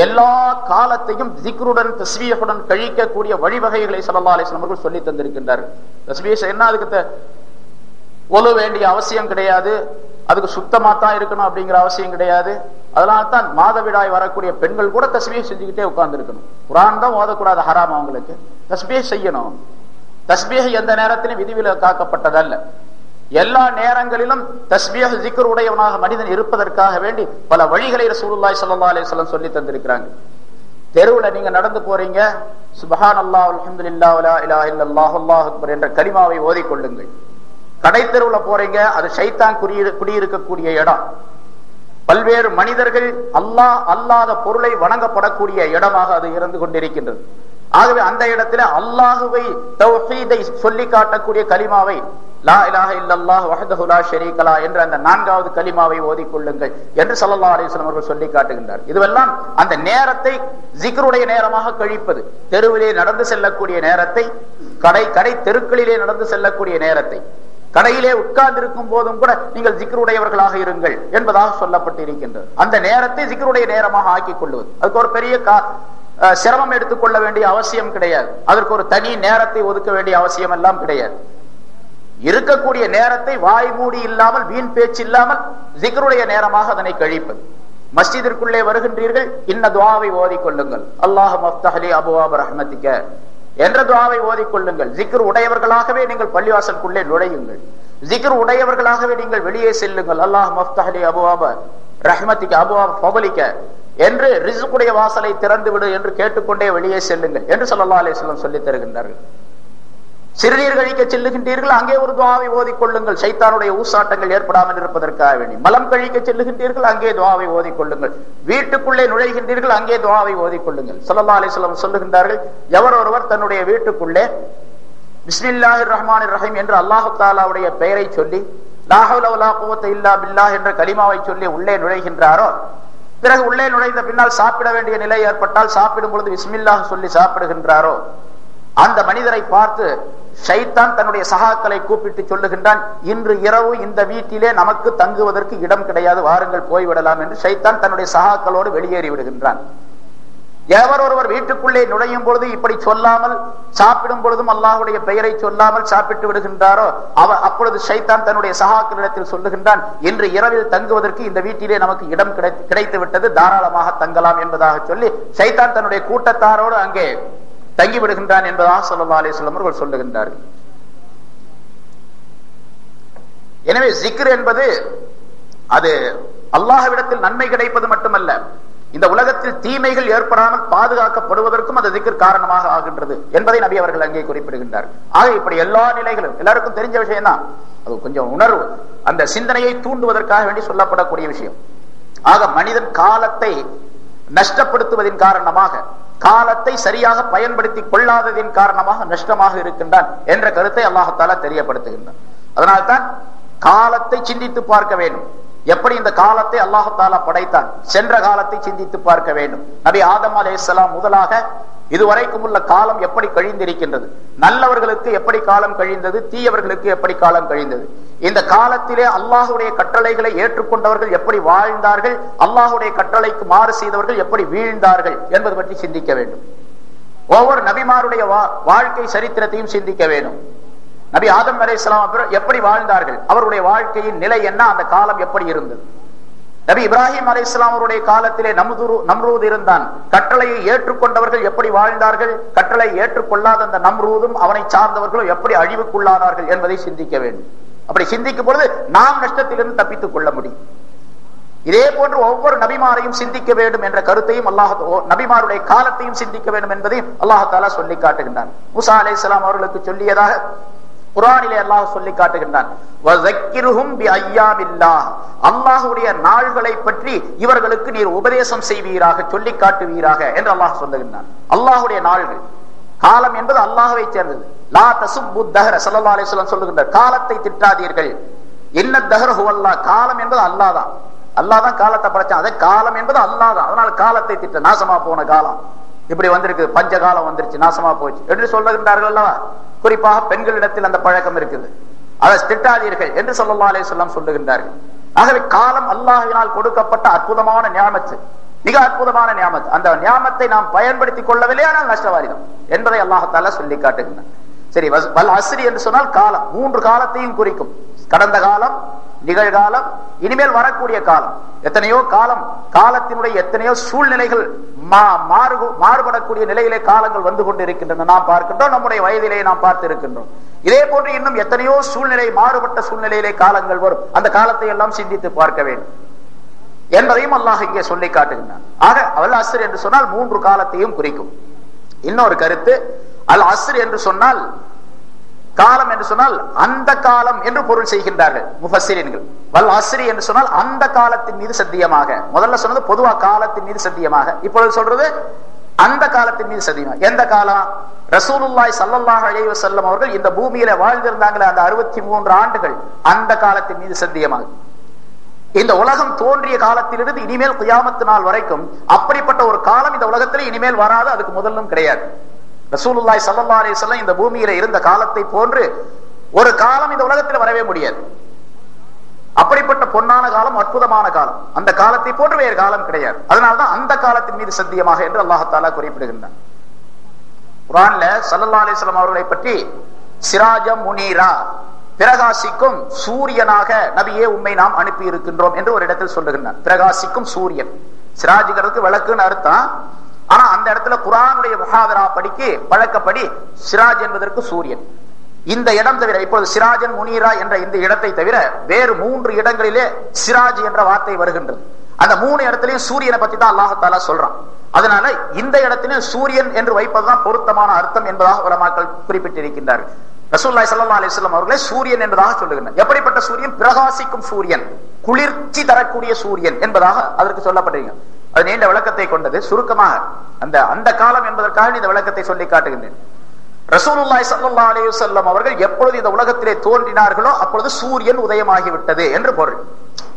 எல்லா காலத்தையும் ஜிக்ருடன் தஸ்பீஹுடன் கழிக்கக்கூடிய வழிவகைகளை ஸல்லல்லாஹு அலைஹி வஸல்லம் அவர்கள் சொல்லி தந்திருக்கின்றார்கள். தஸ்பீஹ் என்ன, அதுக்கு ஒலு வேண்டிய அவசியம் கிடையாது, அதுக்கு சுத்தமா தான் இருக்கணும் அப்படிங்கிற அவசியம் கிடையாது. அதனால தான் மாதவிடாய் வரக்கூடிய பெண்கள் கூட தஸ்பீஹ் செஞ்சுக்கிட்டே உட்கார்ந்து இருக்கணும். குர்ஆன் தான் ஓதக்கூடாது, ஹராம் அவங்களுக்கு. தஸ்பீஹ் செய்யணும். தஸ்பீஹ் எந்த நேரத்திலும் விதிவிலக்காக்கப்பட்டதல்ல. எல்லா நேரங்களிலும் தஸ்பீஹ் ஜிக்ர் உடையவனாக மனிதன் இருப்பதற்காக வேண்டி பல வழிகளை ரசூலுல்லாஹி ஸல்லல்லாஹு அலைஹி வஸல்லம் சொல்லி தந்திருக்கிறாங்க. தெருவுல நீங்க நடந்து போறீங்க, சுப்ஹானல்லாஹ் வல்ஹம்துலில்லாஹ் வலா இலாஹா இல்லல்லாஹ் அல்லாஹு அக்பர் என்ற கலிமாவை ஓதிக்கொள்ளுங்கள். கடை தெருவுல போறீங்க, அது ஷைத்தான் குடியிருக்கக்கூடிய இடம். பல்வேறு மனிதர்கள் அல்லாஹ் அல்லாத பொருளை வணங்கப்படக்கூடிய இடமாக அது இருந்து கொண்டிருக்கின்றது. ஆகவே அந்த இடத்துல அல்லாஹுவை தௌஹீதை சொல்லி காட்டக்கூடிய கலிமாவை, லா இலாஹா இல்லல்லாஹ் வஹ்தஹு லா ஷரீக லஹ் என்ற அந்த 4வது கலிமாவை ஓதிக்கொள்ளுங்கள் என்று ஸல்லல்லாஹு அலைஹி வஸல்லம் அவர்கள் சொல்லி காட்டுகின்றார். இதுவெல்லாம் அந்த நேரத்தை ஜிக்ருடைய நேரமாக கழிப்பது. தெருவிலே நடந்து செல்லக்கூடிய நேரத்தை, கடை தெருக்களிலே நடந்து செல்லக்கூடிய நேரத்தை, கடையிலே உட்கார்ந்து இருக்கும் போதும் கூட நீங்கள் ஜிக்ருடையவர்களாக இருங்கள் என்பதாக சொல்லப்பட்டு இருக்கின்றது. அந்த நேரத்தை ஜிக்ருடைய நேரமாக ஆக்கிக் கொள்வது, அதுக்கு ஒரு பெரிய சிரமம் எடுத்துக்கொள்ள வேண்டிய அவசியம் கிடையாது. அதற்கு ஒரு தனி நேரத்தை ஒதுக்க வேண்டிய அவசியம் எல்லாம் கிடையாது. இருக்கக்கூடிய நேரத்தை வாய் மூடி இல்லாமல், வீண் பேச்சு இல்லாமல் ஜிக்ருடைய நேரமாக அதனை கழிப்பது. மஸ்ஜிதிற்குள்ளே வருகின்றீர்கள், இன்ன துஆவை ஓதிக்கொள்ளுங்கள், அல்லாஹும்ம அஃப்தஹ் லி அப்வாப ரஹ்மத்திக என்ற துஆவை ஓதிக்கொள்ளுங்கள். ஜிக்ர் உடையவர்களாகவே நீங்கள் பள்ளிவாசலுக்குள்ளே நுழையுங்கள். ஜிக்ர் உடையவர்களாகவே நீங்கள் வெளியே செல்லுங்கள். அல்லாஹ் மஃப்தஹ்லி அபுவாப ரஹ்மத்திக அபுவாப ஃபதலிக என்று ரிஸ்குடைய வாசலை திறந்து விடு என்று கேட்டுக்கொண்டே வெளியே செல்லுங்கள் என்று ஸல்லல்லாஹு அலைஹி வஸல்லம் சொல்லித் தருகின்றார்கள். சிறுநீர் கழிக்க செல்லுகின்றீர்கள், அங்கே ஒரு துஆவை ஓதிக்கொள்ளுங்கள், ஷைத்தானுடைய ஊசாட்டங்கள் ஏற்படாமல் இருப்பதற்காக வேண்டி. மலம் கழிக்க செல்லுகின்றீர்கள், அங்கே துஆவை ஓதிக்கொள்ளுங்கள். வீட்டுக்குள்ளே நுழைகின்றீர்கள், அங்கே துஆவை ஓதிக்கொள்ளுங்கள். ஸல்லல்லாஹு அலைஹி வஸல்லம் சொல்லுகின்றார்கள், எவர் ஒருவர் தன்னுடைய வீட்டுக்குள்ளே பிஸ்மில்லாஹிர் ரஹ்மானிர் ரஹீம் என்று அல்லாஹ் தஆலாவுடைய பெயரை சொல்லி லா ஹவ்ல வலா குவத்த இல்லா பில்லாஹ் என்ற கலிமாவை சொல்லி உள்ளே நுழைகின்றாரோ, பிறகு உள்ளே நுழைந்த பின்னால் சாப்பிட வேண்டிய நிலை ஏற்பட்டால் சாப்பிடும் பொழுது பிஸ்மில்லாஹ் சொல்லி சாப்பிடுகின்றாரோ, அந்த மனிதரை பார்த்து ஷைத்தான் தன்னுடைய சகாக்களை கூப்பிட்டு சொல்லுகின்றான், இன்று இரவு இந்த வீட்டிலே நமக்கு தங்குவதற்கு இடம் கிடையாது, வாருங்கள் போய்விடலாம் என்று ஷைத்தான் தன்னுடைய சகாக்களோடு வெளியேறி விடுகின்றான். எவர் ஒருவர் வீட்டுக்குள்ளே நுழையும் பொழுது இப்படி சொல்லாமல், சாப்பிடும் பொழுதும் அல்லாஹ்வுடைய பெயரை சொல்லாமல் சாப்பிட்டு விடுகின்றாரோ, அப்பொழுது ஷைத்தான் தன்னுடைய சகாக்களிடத்தில் சொல்லுகின்றான், இன்று இரவில் தங்குவதற்கு இந்த வீட்டிலே நமக்கு இடம் கிடைத்து விட்டது, தாராளமாக தங்கலாம் என்பதாக சொல்லி ஷைத்தான் தன்னுடைய கூட்டத்தாரோடு அங்கே தங்கி விடுகின்றான் என்பதாக ஸல்லல்லாஹு அலைஹி வஸல்லம் அவர்கள் சொல்லுகின்றார்கள். எனவே ஜிக்ர் என்பது அது அல்லாஹ்விடத்தில் நன்மை கிடைப்பது மட்டுமல்ல, இந்த உலகத்தில் தீமைகள் ஏற்படாமல் பாதுகாக்கப்படுவதற்கும் அது ஜிக்ர் காரணமாக ஆகின்றது என்பதை நபி அவர்கள் அங்கே குறிப்பிடுகின்றார்கள். ஆக இப்படி எல்லா நிலைகளும் எல்லாருக்கும் தெரிஞ்ச விஷயம் தான், அது கொஞ்சம் உணர்வு அந்த சிந்தனையை தூண்டுவதற்காக வேண்டி சொல்லப்படக்கூடிய விஷயம். ஆக மனிதன் காலத்தை நஷ்டப்படுத்துவதன் காரணமாக, காலத்தை சரியாக பயன்படுத்தி கொள்ளாததின் காரணமாக நஷ்டமாக இருக்கின்றான் என்ற கருத்தை அல்லாஹ் தஆலா தெரியப்படுத்துகின்றான். அதனால்தான் காலத்தை சிந்தித்து பார்க்க வேண்டும். எப்படி இந்த காலத்தை அல்லாஹ் தஆலா படைத்தான், சென்ற காலத்தை சிந்தித்து பார்க்க வேண்டும். நபி ஆதம் அலைஹிஸ்ஸலாம் முதலாக இதுவரைக்கும் உள்ள காலம் எப்படி கழிந்திருக்கின்றது, நல்லவர்களுக்கு எப்படி காலம் கழிந்தது, தீயவர்களுக்கு எப்படி காலம் கழிந்தது, இந்த காலத்திலே அல்லாஹ்வுடைய கட்டளைகளை ஏற்றுக்கொண்டவர்கள் எப்படி வாழ்ந்தார்கள், அல்லாஹ்வுடைய கட்டளைக்கு மாறு செய்தவர்கள் எப்படி வீழ்ந்தார்கள் என்பது பற்றி சிந்திக்க வேண்டும். ஒவ்வொரு நபிமாருடைய வாழ்க்கை சரித்திரத்தையும் சிந்திக்க வேண்டும். நபி ஆதம் அலைஹிஸ்ஸலாம் எப்படி வாழ்ந்தார்கள், அவருடைய வாழ்க்கையின் நிலை என்ன, அந்த காலம் எப்படி இருந்தது. நபி இப்ராஹிம் அலைஹிஸ்ஸலாம் அவருடைய காலத்திலே நம்ரூத் இருந்தான். கட்டளையை ஏற்றுக்கொண்டவர்கள் எப்படி வாழ்ந்தார்கள், கட்டளை ஏற்றுக்கொள்ளாத அந்த நம்ரூதும் அவனை சார்ந்தவர்களும் எப்படி அழிவுக்குள்ளானார்கள் என்பதை சிந்திக்க வேண்டும். அப்படி சிந்திக்கும் பொழுது நாம் நஷ்டத்திலிருந்து தப்பித்துக் கொள்ள முடியும். இதே போன்று ஒவ்வொரு நபிமாரையும் சிந்திக்க வேண்டும் என்ற கருத்தையும் அல்லாஹ், நபிமாருடைய காலத்தையும் சிந்திக்க வேண்டும் என்பதையும் அல்லாஹ் தஆலா சொல்லி காட்டுகின்றான். மூசா அலைஹிஸ்ஸலாம் அவர்களுக்கு சொல்லியதாக குர்ஆனிலே அல்லாஹ் சொல்லி காட்டுகின்றான், வஸக்கிர்ஹும் பிஅய்யாமில்லாஹ், அல்லாஹ்வுடைய நாள்களை பற்றி இவர்களுக்கு நீர் உபதேசம் செய்வீராக, சொல்லி காட்டுவீராக என்று அல்லாஹ் சொல்லுகின்றான். அல்லாஹ்வுடைய நாள்கள், காலம் என்பது அல்லாஹ்வை சேர்ந்தது. லா தசுப்பு தஹர, ஸல்லல்லாஹு அலைஹி வஸல்லம் சொல்லுகின்றார், காலத்தை திட்டாதீர்கள். இன்ன தஹர ஹுவல்லாஹ், காலம் என்பது அல்லாஹ் தான். அல்லாஹ் தான் காலத்தை படைச்சான். அதே காலம் என்பது அல்லாஹ் தான். அதனால காலத்தை திட்ட, நாசமா போன காலம் இப்படி வந்திருக்கு, பஞ்ச காலம் வந்துருச்சு, நாசமா போச்சு என்று சொல்லுகின்றார்கள் அல்லவா. குறிப்பாக பெண்களிடத்தில் அந்த பழக்கம் இருக்குது, அதை திட்டாதீர்கள் என்று ஸல்லல்லாஹு அலைஹி வஸல்லம் சொல்லுகின்றார்கள். ஆகவே காலம் அல்லாஹ்வினால் கொடுக்கப்பட்ட அற்புதமான நியாமத்து, மிக அற்புதமான நியாமத்து. அந்த நியாமத்தை நாம் பயன்படுத்திக் கொள்ளவில்லை, ஆனால் நஷ்டவாரிதான் என்பதை அல்லாஹ் தஆலா சொல்லி காட்டுகின்றான். சரி, வல் அஸ்ரி என்று சொன்னால் காலம், மூன்று காலத்தையும் குறிக்கும். கடந்த காலம், நிகழ்காலம், இனிமேல் வரக்கூடிய காலம். எத்தனையோ காலம், காலத்தினுடைய எத்தனையோ சூழ்நிலைகள் மாறுபடக்கூடிய நிலையிலே காலங்கள் வந்து கொண்டிருக்கின்றன, நாம் பார்க்கின்றோம். நம்முடைய வயதிலே நாம் பார்த்து இருக்கின்றோம். இதே போன்று இன்னும் எத்தனையோ சூழ்நிலை, மாறுபட்ட சூழ்நிலையிலே காலங்கள் வரும். அந்த காலத்தை எல்லாம் சிந்தித்து பார்க்க வேண்டும் என்பதையும் அல்லாஹ் இங்கே சொல்லி காட்டுகின்றான். ஆக அல் அஸ்ர் என்று சொன்னால் மூன்று காலத்தையும் குறிக்கும். இன்னொரு கருத்து, அல் அஸ்ர் என்று சொன்னால், காலம் என்று சொன்னால் அந்த காலம் என்று பொருள் செய்கின்றார்கள் முஃபஸ்ஸிரீன்கள். வல் அஸ்ரி என்று சொன்னால் அந்த காலத்தின் மீது சத்தியமாக. முதல்ல சொன்னது பொதுவா காலத்தின் மீது சத்தியமாக, இப்பொழுது சொல்றது அந்த காலத்தின் மீது சத்தியமாக. எந்த காலம்? ரசூலுல்லாஹி ஸல்லல்லாஹு அலைஹி வஸல்லம் அவர்கள் இந்த பூமியில வாழ்ந்திருந்தாங்களே அந்த 63 ஆண்டுகள், அந்த காலத்தின் மீது சத்தியமாக. இந்த உலகம் தோன்றிய காலத்திலிருந்து இனிமேல் கியாமத் நாள் வரைக்கும் அப்படிப்பட்ட ஒரு காலம் இந்த உலகத்திலே இனிமேல் வராது, அதுக்கு முதலும் கிடையாது. ரசூலுல்லாஹி ஸல்லல்லாஹு அலைஹி வஸல்லம் இந்த பூமியில இருந்த காலத்தை போன்று ஒரு காலம் இந்த உலகத்தில் வரவே முடியாது. அப்படிப்பட்ட பொன்னான காலம், அற்புதமான காலம், அந்த காலத்தை போன்று வேறு காலம் கிடையாது. அதனால்தான் அந்த காலத்தின் மீது சத்தியமாக என்று அல்லாஹ் தஆலா குறிப்பிடுகின்றான். குர்ஆன்ல ஸல்லல்லாஹு அலைஹி வஸல்லம் அவர்களை பற்றி சிராஜம் முனீரா, பிரகாசிக்கும் சூரியனாக நபியே உம்மை நாம் அனுப்பி இருக்கின்றோம் என்று ஒரு இடத்தில் சொல்லுகின்றான். பிரகாசிக்கும் சூரியன், சிராஜுங்கிறதுக்கு விளக்குன்னு அர்த்தம். ஆனா அந்த இடத்துல குர்ஆனுடைய முஹாதரா படிக்கு பழக்கப்படி சிராஜ் என்பதற்கு சூரியன். இந்த இடம் தவிர இப்பொழுது சிராஜன் முனீரா என்ற இந்த இடத்தை தவிர வேறு 3 இடங்களிலே சிராஜ் என்ற வார்த்தை வருகின்றது. அந்த 3 இடத்திலையும் சூரியனை பத்தி தான் அல்லாஹ் தஆலா சொல்றான். அதனால இந்த இடத்திலும் சூரியன் என்று வைப்பதுதான் பொருத்தமான அர்த்தம் என்பதாக உலமாக்கள் குறிப்பிட்டிருக்கின்றார்கள். ரசூலுல்லாஹி ஸல்லல்லாஹு அலைஹி வஸல்லம் அவர்களே சூரியன் என்பதாக சொல்லுகின்றனர். எப்படிப்பட்ட சூரியன்? பிரகாசிக்கும் சூரியன், குளிர்ச்சி தரக்கூடிய சூரியன் என்பதாக அதற்கு சொல்லப்பட்டிருக்கிறது. அது நீண்ட விளக்கத்தை கொண்டது. சுருக்கமாக அந்த காலம் என்பதற்காக இந்த விளக்கத்தை சொல்லி காட்டுகின்றேன். ரசூலுல்லாஹி ஸல்லல்லாஹு அலைஹி வஸல்லம் அவர்கள் எப்பொழுது இந்த உலகத்திலே தோன்றினார்களோ அப்பொழுது சூரியன் உதயமாகிவிட்டது என்று பொருள்.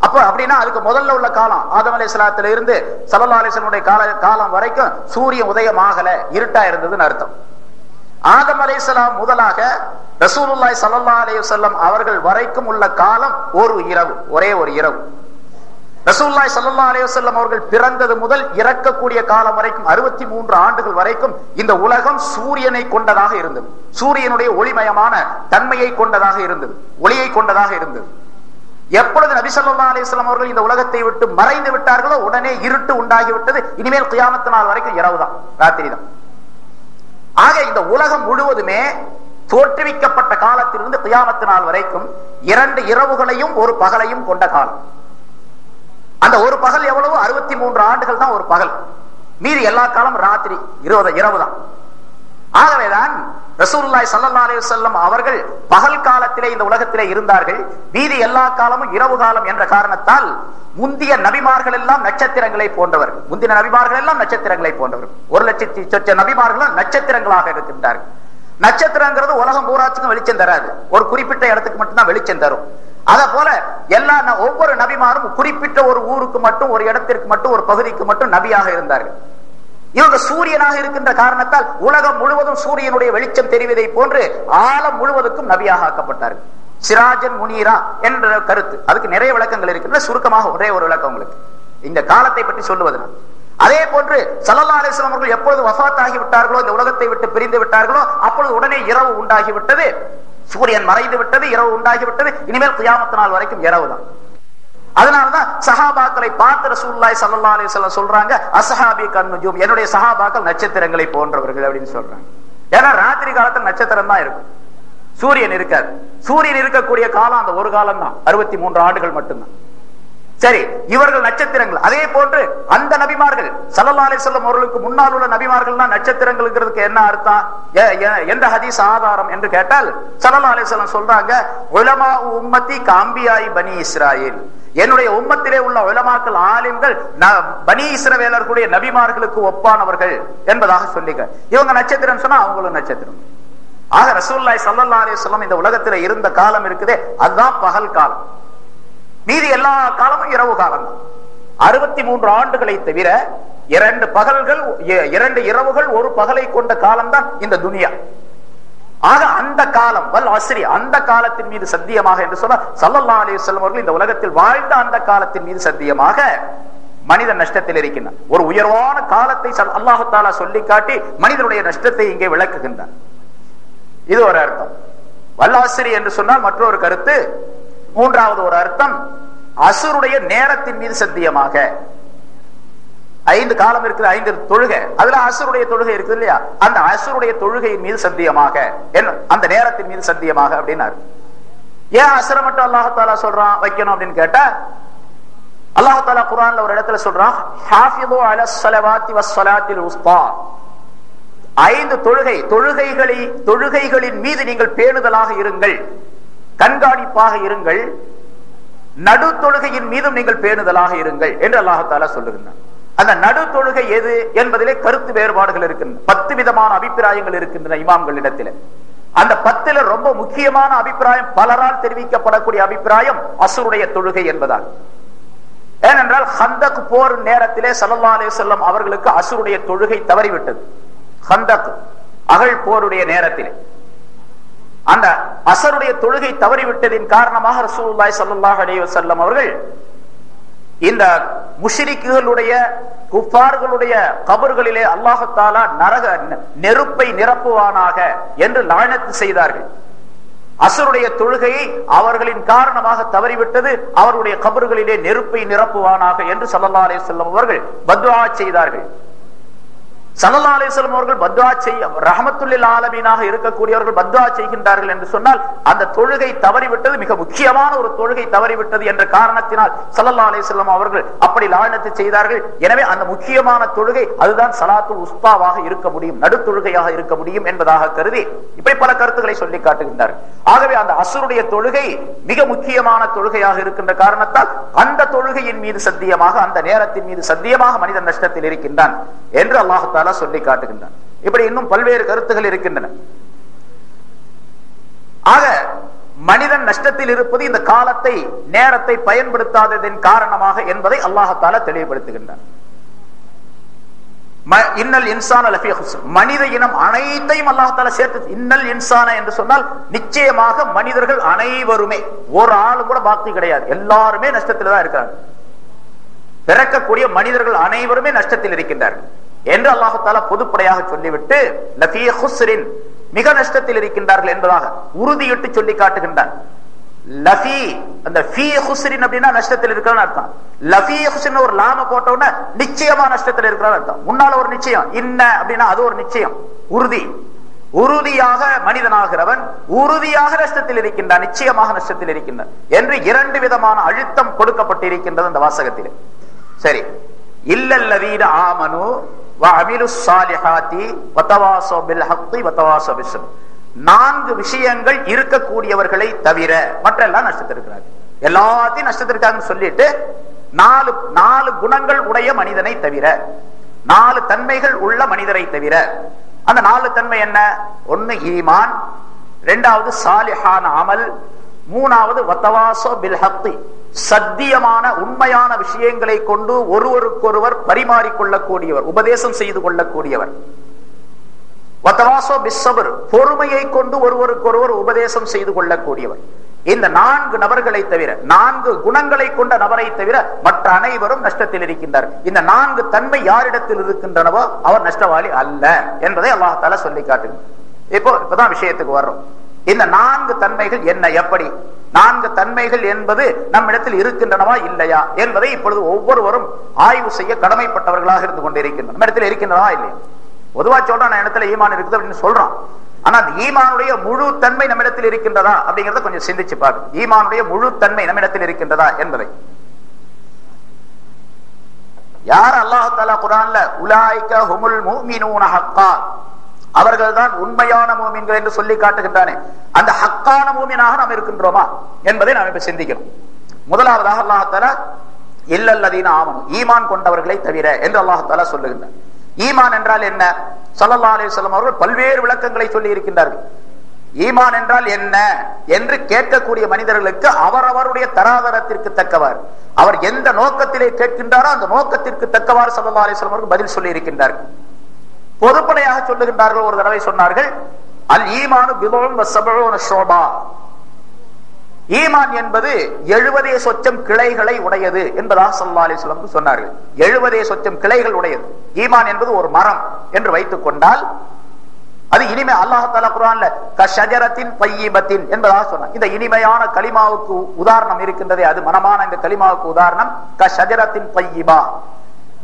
அப்ப அப்படின்னா அதுக்கு முதல்ல உள்ள காலம் ஆதம் அலைஹிஸ்ஸலாத்துல இருந்து ஸல்லல்லாஹு அலைஹி வஸல்லம் காலம் வரைக்கும் சூரியன் உதயமாகல, இருட்டா இருந்ததுன்னு அர்த்தம். ஆதம் அலைஹிஸ்ஸலாம் முதலாக ரசூலுல்லாஹி ஸல்லல்லாஹு அலைஹி வஸல்லம் அவர்கள் வரைக்கும் உள்ள காலம் ஒரு இரவு, ஒரே ஒரு இரவு. ரசூலுல்லாஹி ஸல்லல்லாஹு அலைஹி வஸல்லம் அவர்கள் பிறந்தது முதல் இறக்கக்கூடிய காலம் வரைக்கும் 63 ஆண்டுகள் வரைக்கும் இந்த உலகம் சூரியனை கொண்டதாக இருந்தது. சூரியனுடைய ஒளிமயமான தன்மையை கொண்டதாக இருந்தது, ஒளியை கொண்டதாக இருந்தது. எப்பொழுது நபி ஸல்லல்லாஹு அலைஹி வஸல்லம் அவர்கள் இந்த உலகத்தை விட்டு மறைந்து விட்டார்களோ உடனே இருட்டு உண்டாகிவிட்டது. இனிமேல் கியாமத் நாள் வரைக்கும் இரவு தான், ராத்திரி தான். ஆக இந்த உலகம் முழுவதுமே தோற்றுவிக்கப்பட்ட காலத்திலிருந்து கியாமத் நாள் வரைக்கும் 2 இரவுகளையும் ஒரு பகலையும் கொண்ட காலம். அந்த ஒரு பகல் எவ்வளவு? 63 ஆண்டுகள் தான் ஒரு பகல். மீதி எல்லா காலம் ராத்திரி, இரவு தான். ஆகவேதான் ரசூலுல்லாஹி ஸல்லல்லாஹு அலைஹி வஸல்லம் அவர்கள் பகல் காலத்திலே இந்த உலகத்திலே இருந்தார்கள். மீதி எல்லா காலமும் இரவு காலம் என்ற காரணத்தால் முந்திய நபிமார்கள் எல்லாம் நட்சத்திரங்களை போன்றவர்கள். முந்தின நபிமார்கள் எல்லாம் நட்சத்திரங்களை போன்றவர்கள். 1,00,000 நபிமார்கள் நட்சத்திரங்களாக இருக்கின்றார்கள். நட்சத்திரங்கிறது உலகம் பூராச்சுக்கும் வெளிச்சம் தராது, ஒரு குறிப்பிட்ட இடத்துக்கு மட்டும்தான் வெளிச்சம் தரும். அத போல ஒவ்வொரு நபிமாரும் குறிப்பிட்ட ஒரு ஊருக்கு மட்டும், ஒரு இடத்திற்கு மட்டும், ஒரு பகுதிக்கு மட்டும் நபியாக இருந்தார்கள். இவங்க சூரியனாக இருக்கின்ற காரணத்தால் உலகம் முழுவதும் சூரியனுடைய வெளிச்சம் தெரிவதை போன்று ஆலம் முழுவதுக்கும் நபியாக ஆக்கப்பட்டார்கள். சிராஜன் முனீரா என்ற கருத்து, அதுக்கு நிறைய விளக்கங்கள் இருக்கின்றன. சுருக்கமாக ஒரே ஒரு விளக்கம் உங்களுக்கு இந்த காலத்தை பற்றி சொல்லுவதனால். அதே போன்று ஸல்லல்லாஹு அலைஹி வஸல்லம் அவர்கள் எப்பொழுது வஃபாத் ஆகிவிட்டார்களோ, இந்த உலகத்தை விட்டு பிரிந்து விட்டார்களோ, அப்பொழுது உடனே இரவு உண்டாகிவிட்டது. சூரியன் மறைந்து விட்டது, இரவு உண்டாகிவிட்டது. இனிமேல் கியாமத் நாள் வரைக்கும் இரவு தான். அதனாலதான் சஹாபாக்களை பார்த்து ரசூலுல்லாஹி ஸல்லல்லாஹு அலைஹி வஸல்லம் சொல்றாங்க, அஸ்ஹாபி கன்னுஜூம், என்னுடைய சஹாபாக்கள் நட்சத்திரங்களை போன்றவர்கள் அப்படின்னு சொல்றாங்க. ஏன்னா ராத்திரி காலத்தில் நட்சத்திரம் தான் இருக்கும், சூரியன் இருக்காது. சூரியன் இருக்கக்கூடிய காலம் அந்த ஒரு காலம் தான், 63 ஆண்டுகள் மட்டும்தான். சரி, இவர்கள் நட்சத்திரங்கள். அதே போன்று அந்த நபிமார்கள் ஸல்லல்லாஹு அலைஹி வஸல்லம் அவர்களுக்கு முன்னால் உள்ள நபிமார்கள் தான் நட்சத்திரங்கள்ங்கிறதுக்கு என்ன அர்த்தம், எந்த ஹதீஸ் ஆதாரம் என்று கேட்டால் ஸல்லல்லாஹு அலைஹி வஸல்லம் சொல்றாங்க, உலமா உம்மத்தி காம்பியாய் பனி இஸ்ராயீல், என்னுடைய உம்மத்திலே உள்ள உலமாக்கள் ஆலிம்கள் பனி இஸ்ரவேலர்களுடைய நபிமார்களுக்கு ஒப்பானவர்கள் என்பதாக சொல்லிக்க. இவங்க நட்சத்திரம் சொன்னா அவங்களும் நட்சத்திரம். ஆக ரசூலுல்லாஹி ஸல்லல்லாஹு அலைஹி வஸல்லம் இந்த உலகத்தில் இருந்த காலம் இருக்குதே, அதுதான் பகல் காலம். மீதி எல்லா காலமும் இரவு காலம் தான். 63 ஆண்டுகளை தவிர 2 பகல்கள், 2 இரவுகள், ஒரு பகலை கொண்ட காலம் தான் இந்த துனியா. ஆக அந்த காலம் வல் அஸ்ரி, அந்த காலத்தின் மீது சத்தியமாக என்று சொல்ல ஸல்லல்லாஹு அலைஹி வஸல்லம் அவர்கள் இந்த உலகத்தில் வாழ்ந்த அந்த காலத்தின் மீது சத்தியமாக மனிதன் நஷ்டத்தில் இருக்கின்றான். ஒரு உயர்வான காலத்தை அல்லாஹ் தஆலா சொல்லி காட்டி மனிதனுடைய நஷ்டத்தை இங்கே விளக்குகின்றான். இது ஒரு அர்த்தம். வல் அஸ்ரி என்று சொன்னால் மற்றொரு கருத்து. மூன்றாவது ஒரு அர்த்தம், அசுருடைய நேரத்தின் மீது சத்தியமாக. 5 காலம் இருக்குது, 5 தொழுகை, அதுல அசுருடைய தொழுகை இருக்குது இல்லையா, அந்த அசுருடைய தொழுகையின் மீது சத்தியமாக, அந்த நேரத்தின் மீது சத்தியமாக அப்படின்னாரு. ஏன் அசுர மட்டும் அல்லாஹ் தஆலா சொல்றான் வைக்கணும் அப்படின்னு கேட்டா, அல்லாஹ் தஆலா குர்ஆன்ல ஒரு இடத்துல சொல்றான், ஹாஃபிது அலஸ் ஸலவாத்தி வஸ்ஸலாத்தில் உஸ்தா, 5 தொழுகைகளின் மீது நீங்கள் பேணுதலாக இருங்கள், கண்காணிப்பாக இருங்கள், நடு தொழுகையின் மீதும் நீங்கள் பேணுதலாக இருங்கள் என்று அல்லாஹ் தஆலா சொல்லுகிறார். அந்த நடு தொழுகை எது என்பதிலே கருத்து வேறுபாடுகள் இருக்கின்றன. 10 விதமான அபிப்பிராயங்கள் இருக்கின்றன இமாம்களிடத்தில். அந்த 10ல ரொம்ப முக்கியமான அபிப்பிராயம், பலரால் தெரிவிக்கப்படக்கூடிய அபிப்பிராயம் அசுருடைய தொழுகை என்பதால். ஏனென்றால் ஹந்தக் போர் நேரத்திலே ஸல்லல்லாஹு அலைஹி வஸல்லம் அவர்களுக்கு அசுருடைய தொழுகை தவறிவிட்டது. ஹந்தக் அகழ் போருடைய நேரத்திலே அந்த அசருடைய தொழுகை தவறிவிட்டதின் காரணமாக ரசூலுல்லாஹி ஸல்லல்லாஹு அலைஹி வஸல்லம் அவர்கள் இந்த முஷ்ரிக்குகளுடைய, குஃபார்களுடைய கபர்களிலே அல்லாஹ் தஆலா நரக நெருப்பை நிரப்புவானாக என்று லானத் செய்தார்கள். அசருடைய தொழுகையை அவர்களின் காரணமாக தவறிவிட்டது, அவருடைய கபர்களிலே நெருப்பை நிரப்புவானாக என்று ஸல்லல்லாஹு அலைஹி வஸல்லம் அவர்கள் பத்ஆ செய்தார்கள். ஸல்லல்லாஹு அலைஹி வஸல்லம் அவர்கள் பத்வா செய்ய ரஹ்மத்துல் ஆலமீனாக இருக்கக்கூடியவர்கள் பத்வா செய்கின்றார்கள் என்று சொன்னால் அந்த தொழுகை தவறிவிட்டது மிக முக்கியமான ஒரு தொழுகை தவறிவிட்டது என்ற காரணத்தினால் ஸல்லல்லாஹு அலைஹி வஸல்லம் அவர்கள் அப்படி லானத்து செய்தார்கள். எனவே அந்த முக்கியமான தொழுகை அதுதான் ஸலாத்துல் உஸ்தாவாக இருக்க முடியும், நடுத்தொழுகையாக இருக்க முடியும் என்பதாக கருதி இப்படி பல கருத்துக்களை சொல்லி காட்டுகின்றார்கள். ஆகவே அந்த அஸ்ருடைய தொழுகை மிக முக்கியமான தொழுகையாக இருக்கின்ற காரணத்தால் அந்த தொழுகையின் மீது சத்தியமாக, அந்த நேரத்தின் மீது சத்தியமாக மனிதன் நஷ்டத்தில் இருக்கின்றான் என்று அல்லாஹ் தஆலா சொல்லி காட்டுகின்றான். இப்படி இன்னும் பல்வேறு கருத்துகள் இருக்கின்றன. ஆக மனிதன் நஷ்டத்தில் இருப்பது இந்த காலத்தை, நேரத்தை பயன்படுத்தாததின் காரணமாக என்பதை அல்லாஹ் தஆலா தெளிவுபடுத்துகின்றான். இன்னல் இன்சான லஃபீ ஹுஸ்ர், மனித இனம் அனைத்தையும் அல்லாஹ் தஆலா சேர்த்து இன்னல் இன்சான என்று சொன்னால் நிச்சயமாக மனிதர்கள் அனைவருமே, ஒரு ஆளு கூட பாக்கி கிடையாது, எல்லாருமே நஷ்டத்தில் தான் இருக்கிறாங்க. பிறக்கக்கூடிய மனிதர்கள் அனைவருமே நஷ்டத்தில் இருக்கின்றார்கள் என்று அல்லாஹ் தஆலா பொதுப்படையாக சொல்லிவிட்டு லஃபீ ஹுஸ்ரின், மிக நஷ்டத்தில் இருக்கின்றார்கள் என்பதாக உறுதியிட்டு சொல்லி காட்டுகின்றான். லஃபீ, அந்த ஃபீ ஹுஸ்ரின் அப்படின்னா நஷ்டத்தில் இருக்கிறான்னு அர்த்தம். லஃபீ ஹுஸ்ரின் ஒரு லாம போட்ட உடனே நிச்சயமா நஷ்டத்தில் இருக்கிறான்னு அர்த்தம். முன்னால ஒரு நிச்சயம், இன்ன அப்படின்னா அது ஒரு நிச்சயம், உறுதி. உறுதியாக மனிதனாகிறவன் உறுதியாக நஷ்டத்தில் இருக்கின்றான், நிச்சயமாக நஷ்டத்தில் இருக்கின்றான் என்று இரண்டு விதமான அழுத்தம் கொடுக்கப்பட்டிருக்கின்றது அந்த வாசகத்தில். சரி, இல்லல்லதீன ஆமனு வஅமிலுஸ் ஸாலிஹாத்தி வதவாஸௌ பில் ஹக்கி வதவாஸௌ பிஸ்ஸப்ர், நான்கு விஷயங்கள் இருக்கக்கூடியவர்களை தவிர மற்ற எல்லாம் நஷ்டத்தில் இருக்கிறார்கள். எல்லாத்தையும் நஷ்டத்திற்காக சொல்லிட்டு நாலு குணங்கள் உடைய மனிதனை தவிர, நாலு தன்மைகள் உள்ள மனிதரை தவிர. அந்த நாலு தன்மை என்ன? ஒன்னு ஈமான், இரண்டாவது சாலிஹான அமல், மூணாவது வதவாஸௌ பில் ஹக்கி, சத்தியமான உண்மையான விஷயங்களை கொண்டு ஒருவருக்கொருவர் பரிமாறிக்கொள்ளக்கூடியவர், உபதேசம் செய்து கொள்ளக்கூடியவர். வதவாஸௌ பிஸ்ஸப்ர், பொறுமையை கொண்டு ஒருவருக்கொருவர் உபதேசம் செய்து கொள்ளக்கூடியவர். இந்த நான்கு நபர்களை தவிர, நான்கு குணங்களை கொண்ட நபரை தவிர மற்ற அனைவரும் நஷ்டத்தில் இருக்கின்றார். இந்த நான்கு தன்மை யாரிடத்தில் இருக்கின்றனவோ அவர் நஷ்டவாளி அல்ல என்பதை அல்லாஹ் தஆலா சொல்லி காட்டுகிறார். இப்பதான் விஷயத்துக்கு வர்றோம். இந்த நான்கு தன்மைகள் என்ன, எப்படி நான்கு தன்மைகள் என்பது நம்மிடத்தில் இருக்கின்றனவா இல்லையா என்பதை இப்பொழுது ஒவ்வொருவரும் ஆய்வு செய்ய கடமைப்பட்டவர்களாக இருந்து கொண்டிருக்கின்றனர். நம்ம இடத்துல இருக்கின்றனவா இல்லையா? பொதுவா சொல்றான், நான் இடத்துல ஈமான் இருக்குது அப்படின்னு சொல்றான். ஆனா அந்த ஈமானுடைய முழு தன்மை நம்மிடத்தில் இருக்கின்றதா அப்படிங்கறத கொஞ்சம் சிந்திச்சு பாருங்க. ஈமானுடைய முழு தன்மை நம்மிடத்தில் இருக்கின்றதா என்பதை யார் அல்லாஹ் தஆலா குர்ஆன்ல உலாயிக ஹுமுல் முஃமினூன ஹக்கா, அவர்கள் தான் உண்மையான மூமின்கள் என்று சொல்லி காட்டுகின்றானே, அந்த ஹக்கான மூமினாக நாம் இருக்கின்றோமா என்பதை நாம் இப்ப சிந்திக்கணும். முதலாவதாக அல்லாஹ் தஆலா இல்லல்லதீன ஆமனு, ஈமான் கொண்டவர்களை தவிர என்று அல்லாஹ் தஆலா சொல்லுகின்றார். ஈமான் என்றால் என்ன? ஸல்லல்லாஹு அலைஹி வஸல்லம் அவர்கள் பல்வேறு விளக்கங்களை சொல்லி இருக்கின்றார்கள். ஈமான் என்றால் என்ன என்று கேட்கக்கூடிய மனிதர்களுக்கு அவரவருடைய தராதரத்திற்கு தக்கவாறு, அவர் எந்த நோக்கத்திலே கேட்கின்றாரோ அந்த நோக்கத்திற்கு தக்கவாறு ஸல்லல்லாஹு அலைஹி வஸல்லம் அவர்கள் பதில் சொல்லி இருக்கின்றார்கள். பொதுப்படையாக சொல்லுகின்றார்கள். ஒரு தடவை சொன்னார்கள், அல் ஈமானு பிதுஉன் வ ஸபஊன ஷுபா, ஈமான் என்பது 70 சொச்சம் கிளைகளை உடையது என்பதாக ஸல்லல்லாஹு அலைஹி வஸல்லம் சொன்னார்கள். 70 சொச்சம் கிளைகள் உடையது. ஈமான் என்பது ஒரு மரம் என்று வைத்துக் கொண்டால் அது இனிமை. அல்லாஹ் தஆலா குர்ஆன்ல கஷஜரத்தின் தய்யிபத்தின் என்பதாக சொன்னார். இந்த இனிமையான கலிமாவுக்கு உதாரணம் இருக்கின்றதே, அது மனமான இந்த கலிமாவுக்கு உதாரணம் கஷஜரத்தின் தய்யிபா,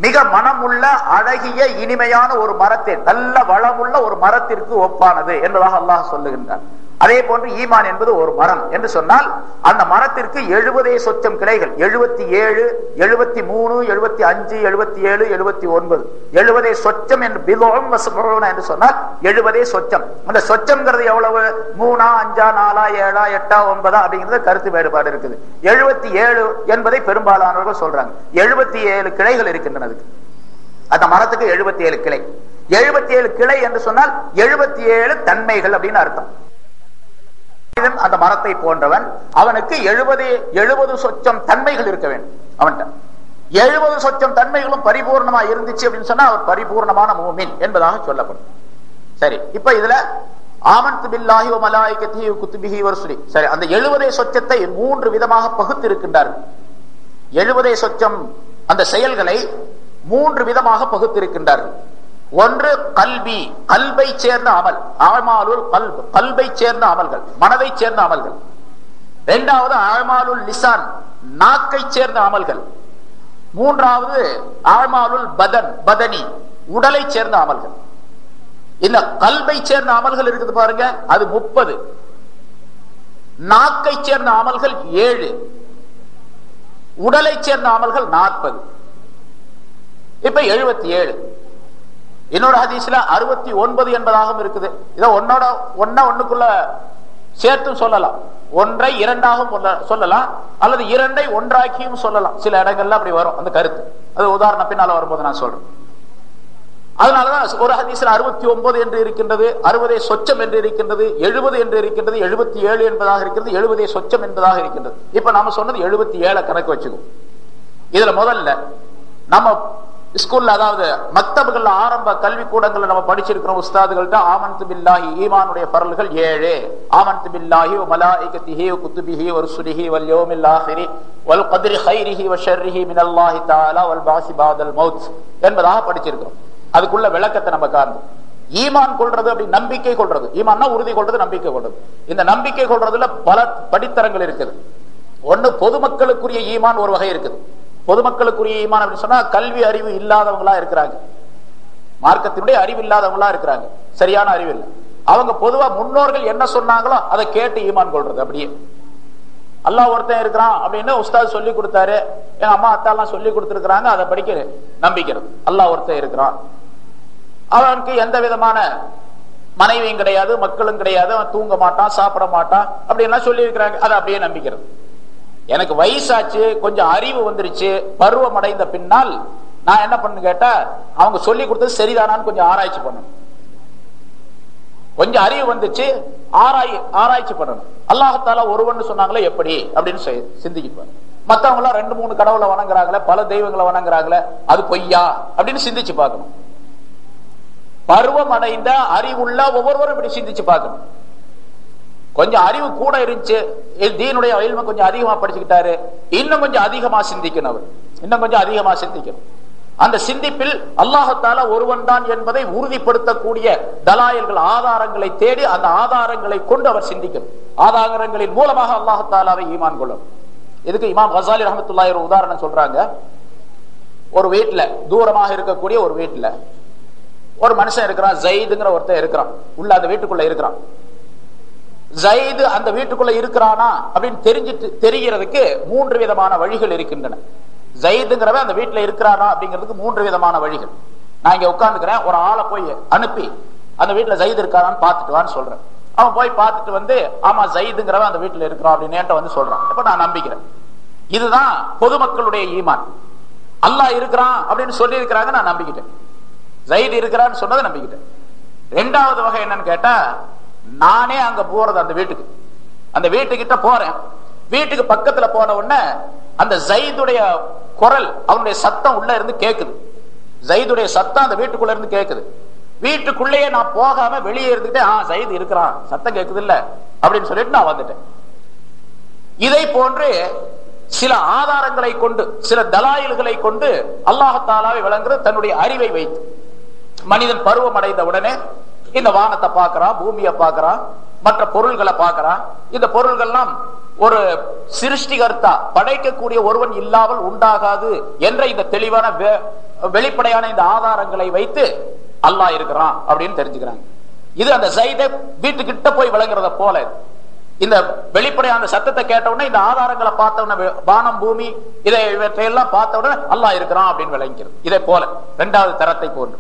மிக மனமுள்ள அழகிய இனிமையான ஒரு மரத்தை, நல்ல வளமுள்ள ஒரு மரத்திற்கு ஒப்பானது என்பதாக அல்லாஹ் சொல்லுகின்றார். அதே போன்று ஈமான் என்பது ஒரு மரம் என்று சொன்னால் அந்த மரத்திற்கு 70 சொச்சம் கிளைகள், 77, 73, 75, 77, 79, 70 சொச்சம் என்று பிதுஉன் வ ஸபஊன என்று சொன்னால் 70 சொச்சம். அந்த சொச்சம்ங்கிறது எவ்வளவு? 3, 5, 4, 7, 8, 9 அப்படிங்கிறது கருத்து வேறுபாடு இருக்குது. 77 என்பதை பெரும்பாலானவர்கள் சொல்றாங்க. 77 கிளைகள் இருக்கின்றன. அந்த மரத்துக்கு 77 கிளை. 77 கிளை என்று சொன்னால் 77 தன்மைகள் அப்படின்னு அர்த்தம். அந்த மரத்தை போன்றவன், அவனுக்கு 70 சொச்சம் தன்மைகள் இருக்க வேண்டும். அவன்கிட்ட 70 சொச்சம் தன்மைகளும் பரிபூர்ணமா இருந்துச்சு அப்படின்னு சொன்னா அவர் பரிபூர்ணமான மூமின் என்பதாக சொல்லப்படும். சரி, இப்ப இதுல ஆமன்து பில்லாஹி வ மலாயிகத்திஹி வ குதுபிஹி வ ருசுலி, சரி, அந்த 70 சொச்சத்தை 3 விதமாக பகுத்து இருக்கின்றார்கள். 70 சொச்சம் அந்த செயல்களை 3 விதமாக பகுத்திருக்கின்றார்கள். ஒன்று கல்வி, கல்வை சேர்ந்த அமல், அமாலுல் கல்ப், கல்வை சேர்ந்த அமல்கள், மனதை சேர்ந்த அமல்கள். இரண்டாவது அமாலுல் லிசான், நாக்கை சேர்ந்த அமல்கள். மூன்றாவது அமாலுல் பதன், பதனி, உடலை சேர்ந்த அமல்கள். இந்த கல்வை சேர்ந்த அமல்கள் இருக்குது பாருங்க, அது 30. நாக்கை சேர்ந்த அமல்கள் 7, உடலை சேர்ந்த அமல்கள் 40. இப்ப 77. இன்னொரு ஹதீஸ்ல 69 என்பதாகவும் இருக்குது. இதை ஒன்னுக்குள்ள சேர்த்தும் சொல்லலாம், ஒன்றை இரண்டாகவும் சொல்லலாம், அல்லது இரண்டை ஒன்றாக்கியும் சொல்லலாம். சில இடங்கள்ல அப்படி வரும் அந்த கருத்து. அது உதாரணம் பின்னால வரும்போது நான் சொல்றேன். அதனாலதான் ஒரு ஹதீஸ்ல 69 என்று இருக்கின்றது, 60 சொச்சம் என்று இருக்கின்றது, 70 என்று இருக்கின்றது, 77 என்பதாக இருக்கிறது, 70 சொச்சம் என்பதாக இருக்கின்றது. இப்ப நாம சொன்னது 77 கணக்கு வச்சுக்கோ. இதுல முதல்ல நம்ம ஸ்கூல்ல, அதாவது மக்தபுகள்ல, ஆரம்ப கல்வி கூடங்கள்ல நம்ம படிச்சிருக்கிறோம் உஸ்தாதுகள்ட்ட, ஆமன்து பில்லாஹி, ஈமானுடைய பரல்கள் 7. ஆமன்து பில்லாஹி வ மலாயிகத்திஹி வ குதுபிஹி வ ருசுலிஹி வல் யௌமில் ஆஹிரி வல் கத்ரி கைரிஹி வ ஷர்ரிஹி மினல்லாஹி தஆலா வல் பாஸி பஅதல் மௌத் என்பதாக படிச்சிருக்கிறோம். அதுக்குள்ள விளக்கத்தை நம்ம காண்போம். ஈமான் கொள்றது அப்படி நம்பிக்கை கொள்றது. ஈமான்னா உறுதி கொள்றது, நம்பிக்கை கொள்றது. இந்த நம்பிக்கை கொள்றதுல பல படித்தரங்கள் இருக்குது. ஒண்ணு பொதுமக்களுக்குரிய ஈமான் ஒரு வகை இருக்குது. பொதுமக்களுக்குரிய ஈமான் அப்படின்னு சொன்னா கல்வி அறிவு இல்லாதவங்களா இருக்கிறாங்க, மார்க்கத்தினுடைய அறிவு இல்லாதவங்களா இருக்கிறாங்க, சரியான அறிவு இல்லை. அவங்க பொதுவா முன்னோர்கள் என்ன சொன்னாங்களோ அதை கேட்டு ஈமான் கொள்றது. அப்படியே அல்லாஹ் ஒருத்தன் இருக்கிறான் அப்படின்னு உஸ்தாத் சொல்லி கொடுத்தாரு, எங்க அம்மா அத்தா எல்லாம் சொல்லி கொடுத்துருக்காங்க, அதை படிக்க நம்பிக்கிறது. அல்லாஹ் ஒருத்தன் இருக்கிறான், அவனுக்கு எந்த விதமான மனைவியும் கிடையாது, மக்களும் கிடையாது, அவன் தூங்க மாட்டான், சாப்பிட மாட்டான் அப்படின்லாம் சொல்லி இருக்கிறாங்க, அதை அப்படியே நம்பிக்கிறது. எனக்கு வயசாச்சு, கொஞ்சம் அறிவு வந்துருச்சு, பருவம் அடைந்த பின்னால் நான் என்ன பண்ணு கேட்டா, அவங்க சொல்லி கொடுத்தது சரிதானான்னு கொஞ்சம் ஆராய்ச்சி பண்ணணும். கொஞ்சம் அறிவு வந்துச்சு, ஆராய்ச்சி பண்ணணும். அல்லாஹ்தாலா ஒருவன் சொன்னாங்களே எப்படி அப்படின்னு சிந்திப்பாங்க. மத்தவங்க எல்லாம் 2-3 கடவுளை வணங்குறாங்களே, பல தெய்வங்களை வணங்குறாங்களே, அது பொய்யா அப்படின்னு சிந்திச்சு பார்க்கணும். பருவம் அடைந்த அறிவுள்ள ஒவ்வொருவரும் இப்படி சிந்திச்சு பார்க்கணும். கொஞ்சம் அறிவு கூட இருந்துச்சு, தீனுடைய இல்ம கொஞ்சம் அதிகமா படிச்சுக்கிட்டாரு, இன்னும் கொஞ்சம் அதிகமா சிந்திக்கணும். அவர் இன்னும் கொஞ்சம் அதிகமா சிந்திக்கணும். அந்த சிந்திப்பில் அல்லாஹ்தாலா ஒருவன் தான் என்பதை உறுதிப்படுத்தக்கூடிய தலாயல்கள், ஆதாரங்களை தேடி அந்த ஆதாரங்களை கொண்டு அவர் சிந்திக்கணும். ஆதாரங்களின் மூலமாக அல்லாஹ்தாலாவை ஈமான் கொள்ளும். இதுக்கு இமாம் கசாலி ரஹ்மத்துல்லாஹி ஒரு உதாரணம் சொல்றாங்க. ஒரு வீட்டுல, தூரமாக இருக்கக்கூடிய ஒரு வீட்டுல ஒரு மனுஷன் இருக்கிறான், ஜயிதுங்கிற ஒருத்தர் இருக்கிறான், உள்ள அந்த வீட்டுக்குள்ள இருக்கிறான். ஜயிது அந்த வீட்டுக்குள்ள இருக்கிறானா அப்படின்னு தெரிகிறதுக்கு 3 விதமான வழிகள் இருக்கின்றன. ஜயிதுங்கிறவன் அந்த வீட்டுல இருக்கிறானா அப்படிங்கிறதுக்கு 3 விதமான வழிகள். நான் இங்க உட்கார்ந்துக்கிறேன், ஒரு ஆளை போய் அனுப்பி அந்த வீட்டுல ஜயிது இருக்காரான்னு பார்த்துட்டு வான்னு சொல்றேன். அவன் போய் பார்த்துட்டு வந்து, ஆமா ஜயிதுங்கிறவன் அந்த வீட்டுல இருக்கிறான் அப்படின்னு என்கிட்ட வந்து சொல்றான். இப்ப நான் நம்பிக்கிறேன். இதுதான் பொதுமக்களுடைய ஈமான். அல்லாஹ் இருக்கிறான் அப்படின்னு சொல்லி இருக்கிறாங்க, நான் நம்பிக்கிட்டேன். ஜயிது இருக்கிறான்னு சொன்னதை நம்பிக்கிட்டேன். 2வது வகை என்னன்னு கேட்டா, நானே அங்க போறது, அந்த வீட்டுக்கிட்ட போறேன். வீட்டுக்கு பக்கத்துல போன உடனே அந்த ஜயிதுடைய குரல், அவனுடைய சத்தம் உள்ள இருந்து கேக்குது. ஜயிதுடைய சத்தம் அந்த வீட்டுக்குள்ள இருந்து கேக்குது. வீட்டுக்குள்ளேயே நான் போகாம வெளியே இருந்துட்டு, ஜயிது இருக்கிறான், சத்தம் கேக்குது இல்ல அப்படின்னு சொல்லிட்டு நான் வந்துட்டேன். இதை போன்று சில ஆதாரங்களை கொண்டு, சில தலாயில்களை கொண்டு அல்லாஹ்தாலாவை விளங்குறது தன்னுடைய அறிவை வைத்து. மனிதன் பருவம் அடைந்த உடனே இந்த வானத்தை பார்க்கிறான், பூமியை பார்க்கிறான், மற்ற பொருள்களை பார்க்கிறான். இந்த பொருள்கள்லாம் ஒரு சிருஷ்டிகர்த்தா, படைக்கக்கூடிய ஒருவன் இல்லாமல் உண்டாகாது என்ற இந்த தெளிவான வெளிப்படையான இந்த ஆதாரங்களை வைத்து அல்லாஹ் இருக்கிறான் அப்படின்னு தெரிஞ்சுக்கிறாங்க. இது அந்த ஜயிதை வீட்டுக்கிட்ட போய் விளங்குறத போல. இந்த வெளிப்படையான சத்தத்தை கேட்ட உடனே, இந்த ஆதாரங்களை பார்த்த உடனே, வானம் பூமி இதையெல்லாம் பார்த்த உடனே அல்லாஹ் இருக்கிறான் அப்படின்னு விளங்கிறது. இதே போல 2வது தரத்தை போன்று.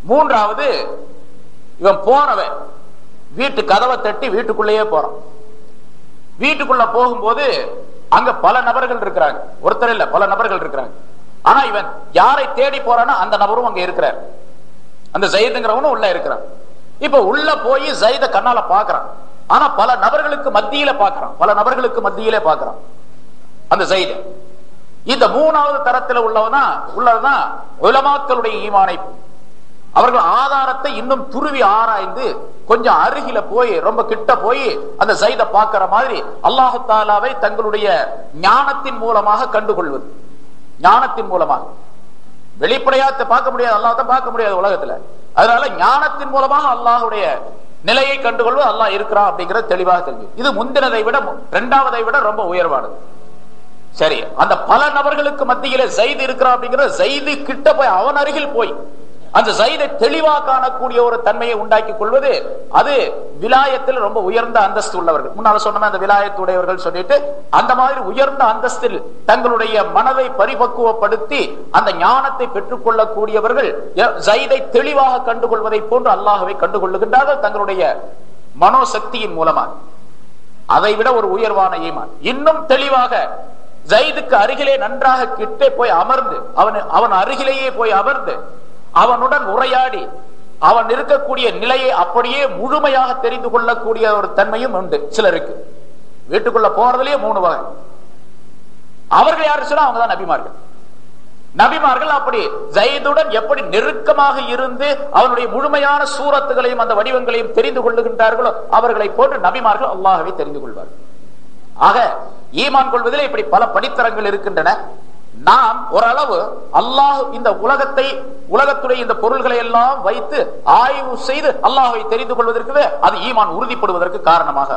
3வது, இவன் போறவன் வீட்டு கதவை தட்டி வீட்டுக்குள்ளேயே போறான். வீட்டுக்குள்ள போகும்போது அங்க பல நபர்கள் இருக்கிறாங்க, ஒருத்தர் இல்ல, பல நபர்கள் இருக்கிறாங்க. ஆனா இவன் யாரை தேடி போறானோ அந்த நபரும் அங்க இருக்கிறார், அந்த ஜயிதுங்கிறவனும் உள்ள இருக்கிறான். இப்ப உள்ள போய் ஜயித கண்ணால பாக்குறான். ஆனா பல நபர்களுக்கு மத்தியில பாக்குறான் அந்த ஜயித. இந்த 3வது தரத்துல உள்ளதுதான் உலமாக்களுடைய ஈமானை. அவர்கள் ஆதாரத்தை இன்னும் துருவி ஆராய்ந்து கொஞ்சம் அருகில போய், ரொம்ப கிட்ட போய் அந்த ஜயித பார்க்கிற மாதிரி அல்லாஹ் தஆலாவை தங்களுடைய ஞானத்தின் மூலமாக கண்டுகொள்வது. ஞானத்தின் மூலமாக வெளிப்படையா பார்க்க முடியாது, அல்லாஹ் தான் பார்க்க முடியாது உலகத்துல. அதனால ஞானத்தின் மூலமாக அல்லாஹ்வுடைய நிலையை கண்டுகொள்வது, அல்லாஹ் இருக்கிறான் அப்படிங்கிறது தெளிவாக தெரிஞ்சு. இது முந்தினதை விட, 2வதை விட ரொம்ப உயர்வானது. சரி, அந்த பல நபர்களுக்கு மத்தியில ஜயித் இருக்கிறான் அப்படிங்கிற ஜயிது கிட்ட போய், அவன் அருகில் போய் அந்த ஜைதை தெளிவாக காணக்கூடிய ஒரு தன்மையை உண்டாக்கி கொள்வது, அது விலாயத்தில் ரொம்ப உயர்ந்த அந்தஸ்து உள்ளவர்கள். முன்னால சொன்ன அந்த விலாயத்துடையவர்கள் சொல்லிட்டு அந்த மாதிரி உயர்ந்த அந்தஸ்தில் தங்களுடைய மனதை பரிபக்குவப்படுத்தி அந்த ஞானத்தை பெற்றுக் கொள்ளக்கூடியவர்கள் ஜைதை தெளிவாக கண்டுகொள்வதை போன்று அல்லாஹ்வை கண்டுகொள்ளுகின்றார்கள் தங்களுடைய மனோசக்தியின் மூலமாக. அதை விட ஒரு உயர்வான ஈமான் இன்னும் தெளிவாக ஜைதுக்கு அருகிலே நன்றாக கிட்டே போய் அமர்ந்து அவன் அருகிலேயே போய் அமர்ந்து அவனுடன் உரையாடி அவன் இருக்கக்கூடிய நிலையை அப்படியே முழுமையாக தெரிந்து கொள்ளக்கூடிய ஒரு தன்மையும் உண்டு சிலருக்கு. வீட்டுக்குள்ள போறதுலயே 3 வகை. அவர்கள் யாரு சொன்னா அவங்கதான் நபிமார்கள். நபிமார்கள் அப்படி ஜைதுடன் எப்படி நெருக்கமாக இருந்து அவனுடைய முழுமையான சூரத்துகளையும் அந்த வடிவங்களையும் தெரிந்து கொள்ளுகின்றார்களோ அவர்களை போன்று நபிமார்கள் அல்லாஹ்வை தெரிந்து கொள்வார்கள். ஆக ஈமான் கொள்வதில் இப்படி பல படித்தரங்கள் இருக்கின்றன. நாம் ஓரளவு அல்லாஹ் இந்த உலகத்துடைய இந்த பொருள்களை எல்லாம் வைத்து ஆய்வு செய்து அல்லாஹ்வை தெரிந்து கொள்வதற்கு அது ஈமான் உறுதிப்படுவதற்கு காரணமாக.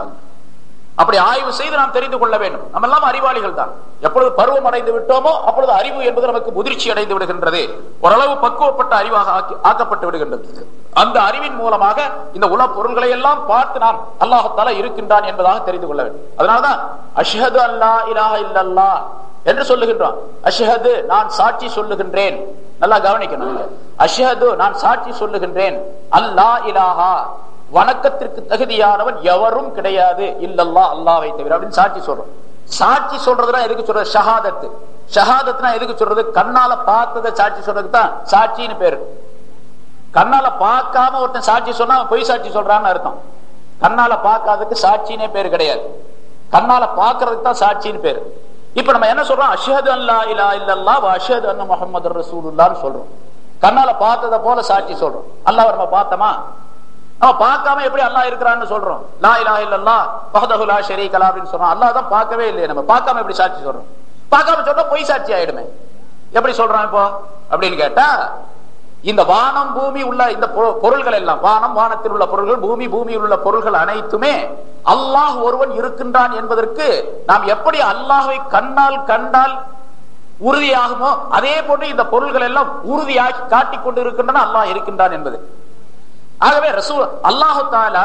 அப்படி ஆய்வு செய்து நாம் தெரிந்து கொள்ள வேண்டும். நம்ம எல்லாம் அறிவாளிகள் தான். எப்பொழுது பருவம் அடைந்து விட்டோமோ அப்பொழுது அறிவு என்பது நமக்கு முதிர்ச்சி அடைந்து விடுகின்றது. ஓரளவு பக்குவப்பட்ட அறிவாக ஆக்கப்பட்டு விடுகின்றது. அந்த அறிவின் மூலமாக இந்த உலக பொருள்களை எல்லாம் பார்த்து நாம் அல்லாஹ் தஆலா இருக்கின்றான் என்பதாக தெரிந்து கொள்ள வேண்டும். அதனால்தான் அஷ்ஹது அல்லா இலாஹ இல்லல்லாஹ் என்று சொல்லுகின்றோம். அஷ்ஹது நான் சாட்சி சொல்லுகின்றேன். நல்லா கவனிக்கணும். அஷ்ஹது நான் சாட்சி சொல்லுகின்றேன், அல்லா இலாஹா வணக்கத்திற்கு தகுதியானவன் எவரும் கிடையாது இல்லல்லாஹ் அல்லாஹ்வை தவிர அப்படின்னு சாட்சி சொல்றோம். சாட்சி சொல்றதுனா எதுக்கு சொல்றது? ஷஹாதத்து. ஷஹாதத்துனா எதுக்கு சொல்றது? கண்ணால பார்த்ததை சாட்சி சொல்றதுக்கு தான் சாட்சின்னு பேரு. கண்ணால பார்க்காம ஒருத்தன் சாட்சி சொன்னா பொய் சாட்சி சொல்றான்னு அர்த்தம். கண்ணால பார்க்காததுக்கு சாட்சினே பேரு கிடையாது. கண்ணால பார்க்கறதுக்கு தான் சாட்சின்னு பேரு. இப்ப நம்ம என்ன சொல்றோம்? அஷ்ஹது அல்லா இலாஹ இல்லல்லாஹ் வ அஷ்ஹது அன்ன முஹம்மதுர் ரசூலுல்லாஹ்னு சொல்றோம். கண்ணால பார்த்ததை போல சாட்சி சொல்றோம். அல்லாஹ்வை நம்ம பார்த்தோமா? நம்ம பார்க்காம எப்படி அல்லாஹ் இருக்கிறான்னு சொல்றோம்? லா இலாஹ இல்லல்லாஹ் வஹ்தஹு லா ஷரீக லஹு அப்படின்னு சொல்றோம். அல்லாஹ் தான் பார்க்கவே இல்லையே, நம்ம பார்க்காம எப்படி சாட்சி சொல்றோம்? பார்க்காம சொன்னா பொய் சாட்சி ஆயிடுமே. எப்படி சொல்றான் இப்போ அப்படின்னு கேட்டா, இந்த வானம் பூமி உள்ள இந்த பொருள்கள் எல்லாம், வானம் வானத்தில் உள்ள பொருள்கள், பூமி பூமியில் உள்ள பொருள்கள் அனைத்துமே அல்லாஹ் ஒருவன் இருக்கின்றான் என்பதற்கு நாம் எப்படி அல்லாஹ்வை கண்ணால் கண்டால் உறுதியாகுமோ அதே போன்று இந்த பொருள்கள் எல்லாம் உறுதியாகி காட்டிக் கொண்டு இருக்கின்றன அல்லாஹ் இருக்கின்றான் என்பது. ஆகவே ரசூல் அல்லாஹு தஆலா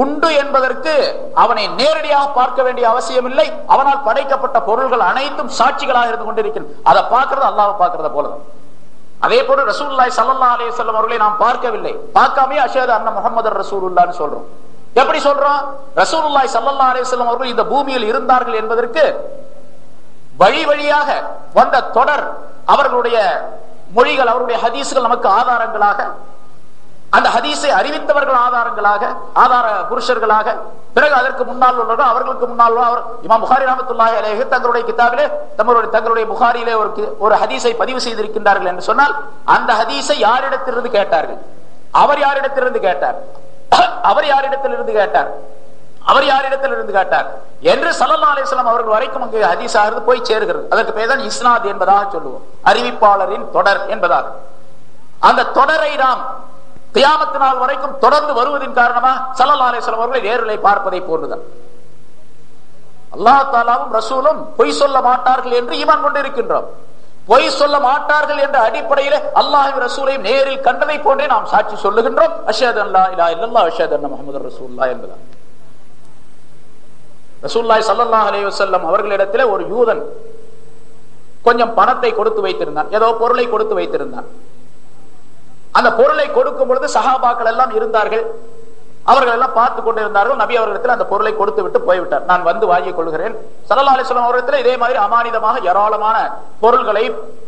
உண்டு என்பதற்கு அவனை நேரடியாக பார்க்க வேண்டிய அவசியம் இல்லை. அவனால் படைக்கப்பட்ட பொருள்கள் அனைத்தும் சாட்சிகளாக இருந்து கொண்டிருக்கின்றன. அதை பார்க்கிறது அல்லாஹ்வை பார்க்கிறத போலதான். அதே போல ரசூலுல்லாஹி ஸல்லல்லாஹு அலைஹி வஸல்லம் அவர்களை நாம் பார்க்கவில்லை, பார்க்காமே அஷ்ஹது அன்ன முஹம்மதுர் ரசூலுல்லாஹ்னு சொல்றோம். எப்படி சொல்றோம்? ரசூலுல்லாஹி ஸல்லல்லாஹு அலைஹி வஸல்லம் அவர்கள் இந்த பூமியில் இருந்தார்கள் என்பதற்கு வழி வழியாக வந்த தொடர், அவர்களுடைய மொழிகள், அவருடைய ஹதீஸ்கள் நமக்கு ஆதாரங்களாக, அந்த ஹதீஸை அறிவித்தவர்கள் ஆதாரங்களாக, ஆதார புருஷர்களாக, பிறகு அதற்கு முன்னால் உள்ளவர்கள், அவர்களுக்கு முன்னால் இமாம் புகாரி ரஹ்மத்துல்லாஹி அலைஹி தங்களுடைய கிதாபிலே தங்களுடைய புகாரியிலே ஒரு ஹதீஸை பதிவு செய்திருக்கின்றார்கள் என்று சொன்னால் அந்த ஹதீஸை யாரிடத்திலிருந்து கேட்டார்கள்? அவர் யாரிடத்திலிருந்து கேட்டார்? அவர் யாரிடத்திலிருந்து கேட்டார்? அவர் யாரிடத்திலிருந்து கேட்டார் என்று ஸல்லல்லாஹு அலைஹி வஸல்லம் அவர்கள் வரைக்கும் அங்கே ஹதீஸாக போய் சேருகிறது. அதற்கு பேர் தான் இஸ்னாத் என்பதாக சொல்லுவோம், அறிவிப்பாளரின் தொடர் என்பதாக. அந்த தொடரை நாம் கியாமத் நாள் வரைக்கும் தொடர்ந்து வருவதின் காரணமாக ஸல்லல்லாஹு அலைஹி வஸல்லம் அவர்களை நேரிலே பார்ப்பதை போன்றுதான். அல்லாஹ் தஆலாவும் ரசூலும் பொய் சொல்ல மாட்டார்கள் என்று ஈமான் கொண்டு இருக்கின்றோம். பொய் சொல்ல மாட்டார்கள் என்ற அடிப்படையில் அல்லாஹ்வின் ரசூலையும் நேரில் கண்டதை போன்றே நாம் சாட்சி சொல்லுகின்றோம். அஷ்ஹது அல்லா இலாஹ இல்லல்லாஹ் அஷ்ஹது அன்ன முஹம்மதுர் ரசூலுல்லாஹ் என்பதாக. ரசூலுல்லாஹி ஸல்லல்லாஹு அலைஹி வஸல்லம் அவர்களிடத்தில் ஒரு யூதன் கொஞ்சம் பணத்தை கொடுத்து வைத்திருந்தான், ஏதோ பொருளை கொடுத்து வைத்திருந்தான். அந்த பொருளை கொடுக்கும் பொழுது சஹாபாக்கள் எல்லாம் இருந்தார்கள், அவர்கள் எல்லாம் பார்த்து கொண்டிருந்தார்கள். நபி அவர்களிடத்தில் அந்த பொருளை கொடுத்து விட்டு போய்விட்டார். நான் வந்து வாங்கிக் கொள்கிறேன். ஸல்லல்லாஹு அலைஹி வஸல்லம் அவர்களிடத்தில் இதே மாதிரி அமானிதமாக ஏராளமான பொருள்களை,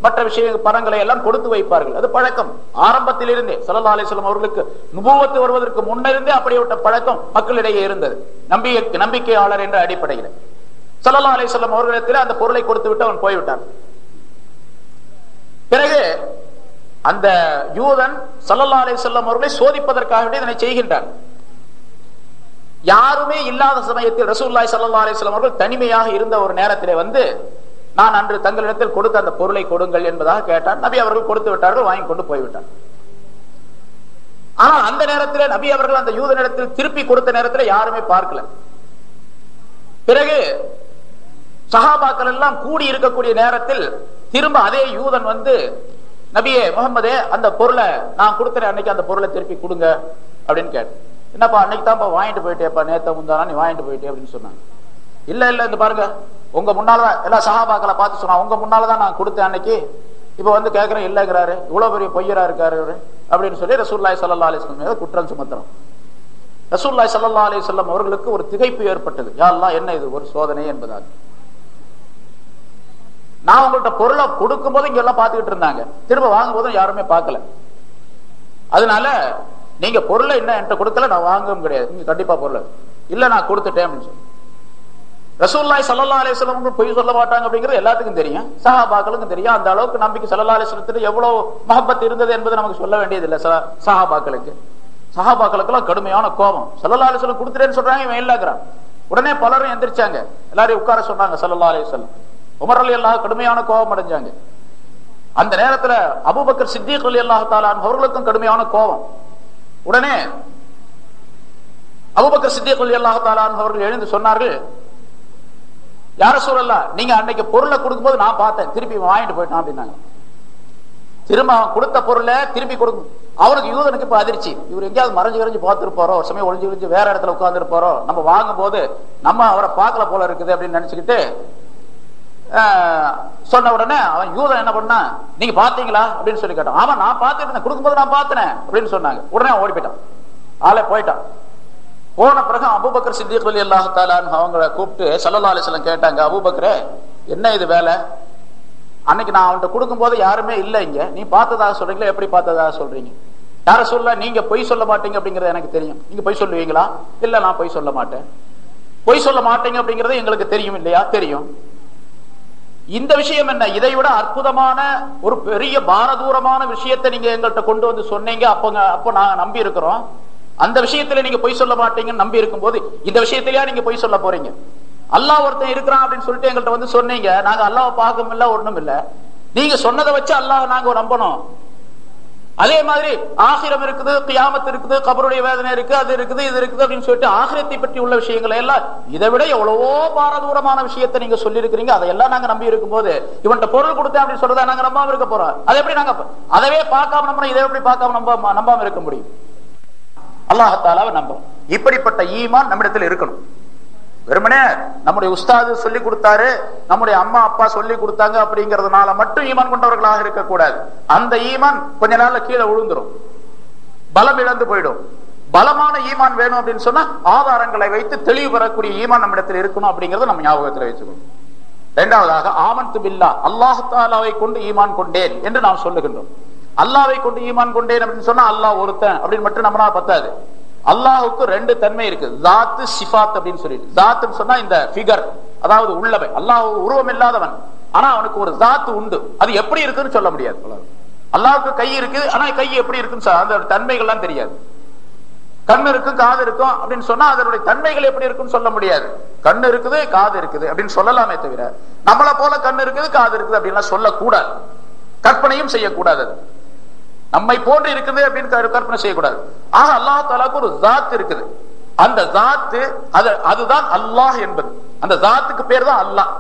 மற்ற விஷய பணங்களை எல்லாம் கொடுத்து வைப்பார்கள். அது பழக்கம் ஆரம்பத்திலிருந்தே. ஸல்லல்லாஹு அலைஹி வஸல்லம் அவர்களுக்கு நுபுவத் வருவதற்கு முன்னிருந்தே அப்படிப்பட்ட பழக்கம் மக்களிடையே இருந்தது, நம்பிக்கையாளர் என்ற அடிப்படையில். ஸல்லல்லாஹு அலைஹி வஸல்லம் அவர்களிடத்தில் அந்த பொருளை கொடுத்து விட்டு அவன் போய்விட்டான். பிறகு அந்த யூதன் ஸல்லல்லாஹு அலைஹி வஸல்லம் அவர்களை சோதிப்பதற்காக இதனை செய்கின்றான். யாருமே இல்லாத சமயத்தில் ரசூலுல்லாஹி ஸல்லல்லாஹு அலைஹி வஸல்லம் அவர்கள் தனிமையாக இருந்த ஒரு நேரத்திலே வந்து, நான் அன்று தங்களிடத்தில் கொடுத்த அந்த பொருளை கொடுங்கள் என்பதாக கேட்டார். நபி அவர்கள் கொடுத்து விட்டார்கள், வாங்கி கொண்டு போய்விட்டார். ஆனால் அந்த நேரத்தில் நபி அவர்கள் அந்த யூதனிடத்தில் திருப்பி கொடுத்த நேரத்தில் யாருமே பார்க்கல. பிறகு சஹாபாக்கள் எல்லாம் கூடி இருக்கக்கூடிய நேரத்தில் திரும்ப அதே யூதன் வந்து நபியே முகமதே, அந்த பொருளை நான் கொடுக்குறேன் அன்னைக்கு அந்த பொருளை திருப்பி கொடுங்க அப்படின்னு கேட்டேன். என்னப்பா அன்னைக்கு தான்ப்பா வாங்கிட்டு போயிட்டேப்பா, நேத்த முந்தானா நீ வாங்கிட்டு போயிட்டே அப்படின்னு சொன்னாங்க. இல்ல இந்த பாருங்க, உங்க முன்னாலதான் எல்லா சஹாபாக்களை பார்த்து சொன்னா, உங்க முன்னாலதான் நான் கொடுத்தேன் அன்னைக்கு, இப்ப வந்து கேட்கிறேன் இல்லங்கிறாரு, இவ்வளவு பெரிய பொய்யரா இருக்காரு அப்படின்னு சொல்லி ரசூலுல்லாஹி ஸல்லல்லாஹு அலைஹி வஸல்லம் மீது குற்றம் சுமத்துறோம். ரசூலுல்லாஹி ஸல்லல்லாஹு அலைஹி வஸல்லம் அவர்களுக்கு ஒரு திகைப்பு ஏற்பட்டது. யா அல்லாஹ், என்ன இது ஒரு சோதனை என்பதால். நான் உங்கள்கிட்ட பொருளை கொடுக்கும் போது இங்க எல்லாம் பார்த்துக்கிட்டு இருந்தாங்க, திரும்ப வாங்கும் போதும் யாருமே பார்க்கல. அதனால நீங்க பொருளை என்ன என்கிட்ட கொடுக்கல, நான் வாங்கவும் கிடையாது, நீங்க கண்டிப்பா பொருளை இல்ல நான் கொடுத்துட்டேன் அப்படின்னு சொல்லி. ரசூலுல்லாஹி ஸல்லல்லாஹு அலைஹி வஸல்லம் பொய் சொல்ல மாட்டாங்க அப்படிங்கிறது எல்லாத்துக்கும் தெரியும், சஹாபாக்களுக்கும் தெரியும். அந்த அளவுக்கு நம்பிக்கை ஸல்லல்லாஹு அலைஹி வஸல்லம் எவ்வளவு மஹப்பத் இருந்தது என்பது நமக்கு சொல்ல வேண்டியது இல்லை. சஹாபாக்களுக்கெல்லாம் கடுமையான கோபம். ஸல்லல்லாஹு அலைஹி வஸல்லம் கொடுத்துட்டேன்னு சொல்றாங்க, இவன் இல்லங்கிறான். உடனே பலரும் எந்திரிச்சாங்க, எல்லாரையும் உட்கார சொன்னாங்க ஸல்லல்லாஹு அலைஹி வஸல்லம். உமர் ரலியல்லாஹு கடுமையான கோபம் அடைஞ்சாங்க. அந்த நேரத்துல அபூபக்கர் சித்தீக் ரலியல்லாஹு தஆலா அவர்களுக்கும் கடுமையான கோபம். உடனே அபூபக்கர் சித்தீக் ரலியல்லாஹு தஆலா அவர்கள் எழுந்து சொன்னார்கள், யா ரசூலல்லாஹ், நீங்க அன்னைக்கு பொருளை கொடுக்கும்போது நான் பார்த்தேன், திருப்பி வாங்கிட்டு போயிட்டான் அப்படின்னாங்க. திரும்ப அவன் கொடுத்த பொருளை திருப்பி கொடுக்கும். அவனுக்கு யூதனுக்கு இப்ப அதிர்ச்சி, இவர் எங்கேயாவது மறைஞ்சு பார்த்துருப்பாரோ, ஒரு சமயம் ஒளிஞ்சு வேற இடத்துல உட்கார்ந்து இருப்பாரோ, நம்ம வாங்கும் போது நம்ம அவரை பார்க்கல போல இருக்குது அப்படின்னு நினைச்சுக்கிட்டு சொன்ன உடனே அவன் யூதன் என்ன பண்ணா, நீங்க பாத்தீங்களா அப்படின்னு சொல்லி கேட்டான். அவன் நான் பார்த்துட்டு கொடுக்கும்போது நான் பார்த்தேன் அப்படின்னு சொன்னாங்க. உடனே ஓடி போயிட்டான், ஆளே போயிட்டான். போன பிறகு அபூபக்கர் சித்தீக் ரலியல்லாஹு தஆலா அவங்களை கூப்பிட்டு ஸல்லல்லாஹு அலைஹி வஸல்லம் கேட்டாங்க, அபூபக்கரே என்ன இது வேலை, அன்னைக்கு நான் அவன்கிட்ட கொடுக்கும் போது யாருமே இல்லை, இங்க நீ பார்த்ததாக சொல்றீங்களா, எப்படி பார்த்ததாக சொல்றீங்க? யார சொல்ல, நீங்க பொய் சொல்ல மாட்டீங்க அப்படிங்கறது எனக்கு தெரியும், நீங்க பொய் சொல்லுவீங்களா? இல்ல நான் பொய் சொல்ல மாட்டேன். பொய் சொல்ல மாட்டீங்க அப்படிங்கறது எங்களுக்கு தெரியும் இல்லையா? தெரியும். இந்த விஷயம் என்ன, இதை விட அற்புதமான ஒரு பெரிய பாரதூரமான விஷயத்தை நீங்க எங்கள்கிட்ட கொண்டு வந்து சொன்னீங்க, அப்போ நாங்க நம்பி இருக்கிறோம். அந்த விஷயத்துல நீங்க பொய் சொல்ல மாட்டீங்கன்னு நம்பி இருக்கும் போது இந்த விஷயத்திலயா நீங்க பொய் சொல்ல போறீங்க? அல்லாஹ் ஒருத்தன் இருக்கிறான் அப்படின்னு சொல்லிட்டு எங்கள்கிட்ட வந்து சொன்னீங்க, நாங்க அல்லாஹ் பார்க்கவும் இல்ல ஒண்ணும் இல்ல, நீங்க சொன்னதை வச்சு அல்லாஹ் நாங்க நம்பணும். அதே மாதிரி ஆகிரம் இருக்குது, கியாமத் இருக்குது, கபருடைய வேதனை இருக்கு, அது இருக்குது, இது இருக்குது அப்படின்னு சொல்லிட்டு ஆகிரத்தை பற்றி உள்ள விஷயங்களை எல்லாம் இதை விட எவ்வளவோ பாரதூரமான விஷயத்தை நீங்க சொல்லி இருக்கிறீங்க, அதையெல்லாம் நாங்க நம்பி இருக்கும் போது இவன்கிட்ட பொருள் கொடுத்தேன் அப்படின்னு சொல்றதா நாங்க நம்பாம இருக்க போறோம்? அதை எப்படி நாங்க அதவே பார்க்காம நம்பணும், இதை எப்படி பார்க்காம நம்பாம இருக்க முடியும்? அல்லாஹ் தஆலாவை நம்புறோம். இப்படிப்பட்ட ஈமான் நம்மிடத்தில் இருக்கணும். வெறுமனே நம்முடைய உஸ்தாது சொல்லி கொடுத்தாரு, நம்முடைய அம்மா அப்பா சொல்லி கொடுத்தாங்க அப்படிங்கறதுனால மட்டும் ஈமான் கொண்டவர்களாக இருக்கக்கூடாது. அந்த ஈமான் கொஞ்ச நாள்ல கீழே விழுந்துரும், பலம் இழந்து போயிடும். பலமான ஈமான் வேணும் அப்படின்னு சொன்னா ஆதாரங்களை வைத்து தெளிவு பெறக்கூடிய ஈமான் நம்மிடத்தில் இருக்கணும் அப்படிங்கறத நம்ம ஞாபகத்தில் வச்சுக்கணும். இரண்டாவதாக ஆமன்து பில்லாஹ், அல்லாஹ் தஆலாவை கொண்டு ஈமான் கொண்டேன் என்று நாம் சொல்லுகின்றோம். அல்லாஹ்வை கொண்டு ஈமான் கொண்டேன் அப்படின்னு சொன்னா அல்லாஹ் ஒருத்தன் அப்படின்னு மட்டும் நம்மளால பத்தாது. அல்லாஹுக்கு ரெண்டு தன்மை இருக்கு, ஜாத்து சிஃபாத் அப்படின்னு சொல்லிட்டு. ஜாத்துன்னு சொன்னா இந்த ஃபிகர், அதாவது உள்ளவை. அல்லாஹ் உருவம் இல்லாதவன், ஆனா அவனுக்கு ஒரு ஜாத்து உண்டு. அது எப்படி இருக்குன்னு சொல்ல முடியாது. அல்லாஹுக்கு கை இருக்கு, ஆனா கை எப்படி இருக்குன்னு அந்த தன்மைகள்லாம் தெரியாது. கண்ணு இருக்கு, காது இருக்கும் அப்படின்னு சொன்னா அதனுடைய தன்மைகள் எப்படி இருக்குன்னு சொல்ல முடியாது. கண்ணு இருக்குது, காது இருக்குது அப்படின்னு சொல்லலாமே தவிர நம்மளை போல கண்ணு இருக்குது, காது இருக்குது அப்படின்லாம் சொல்லக்கூடாது. கற்பனையும் செய்யக்கூடாது. நம்மை போன்று இருக்குது அப்படின்னு கற்பனை செய்யக்கூடாது. ஆக அல்லாஹ் தஆலாக்கு ஒரு ஜாத் இருக்குது. அந்த ஜாத்து அதுதான் அல்லாஹ் என்பது. அந்த ஜாத்துக்கு பேர் தான் அல்லாஹ்.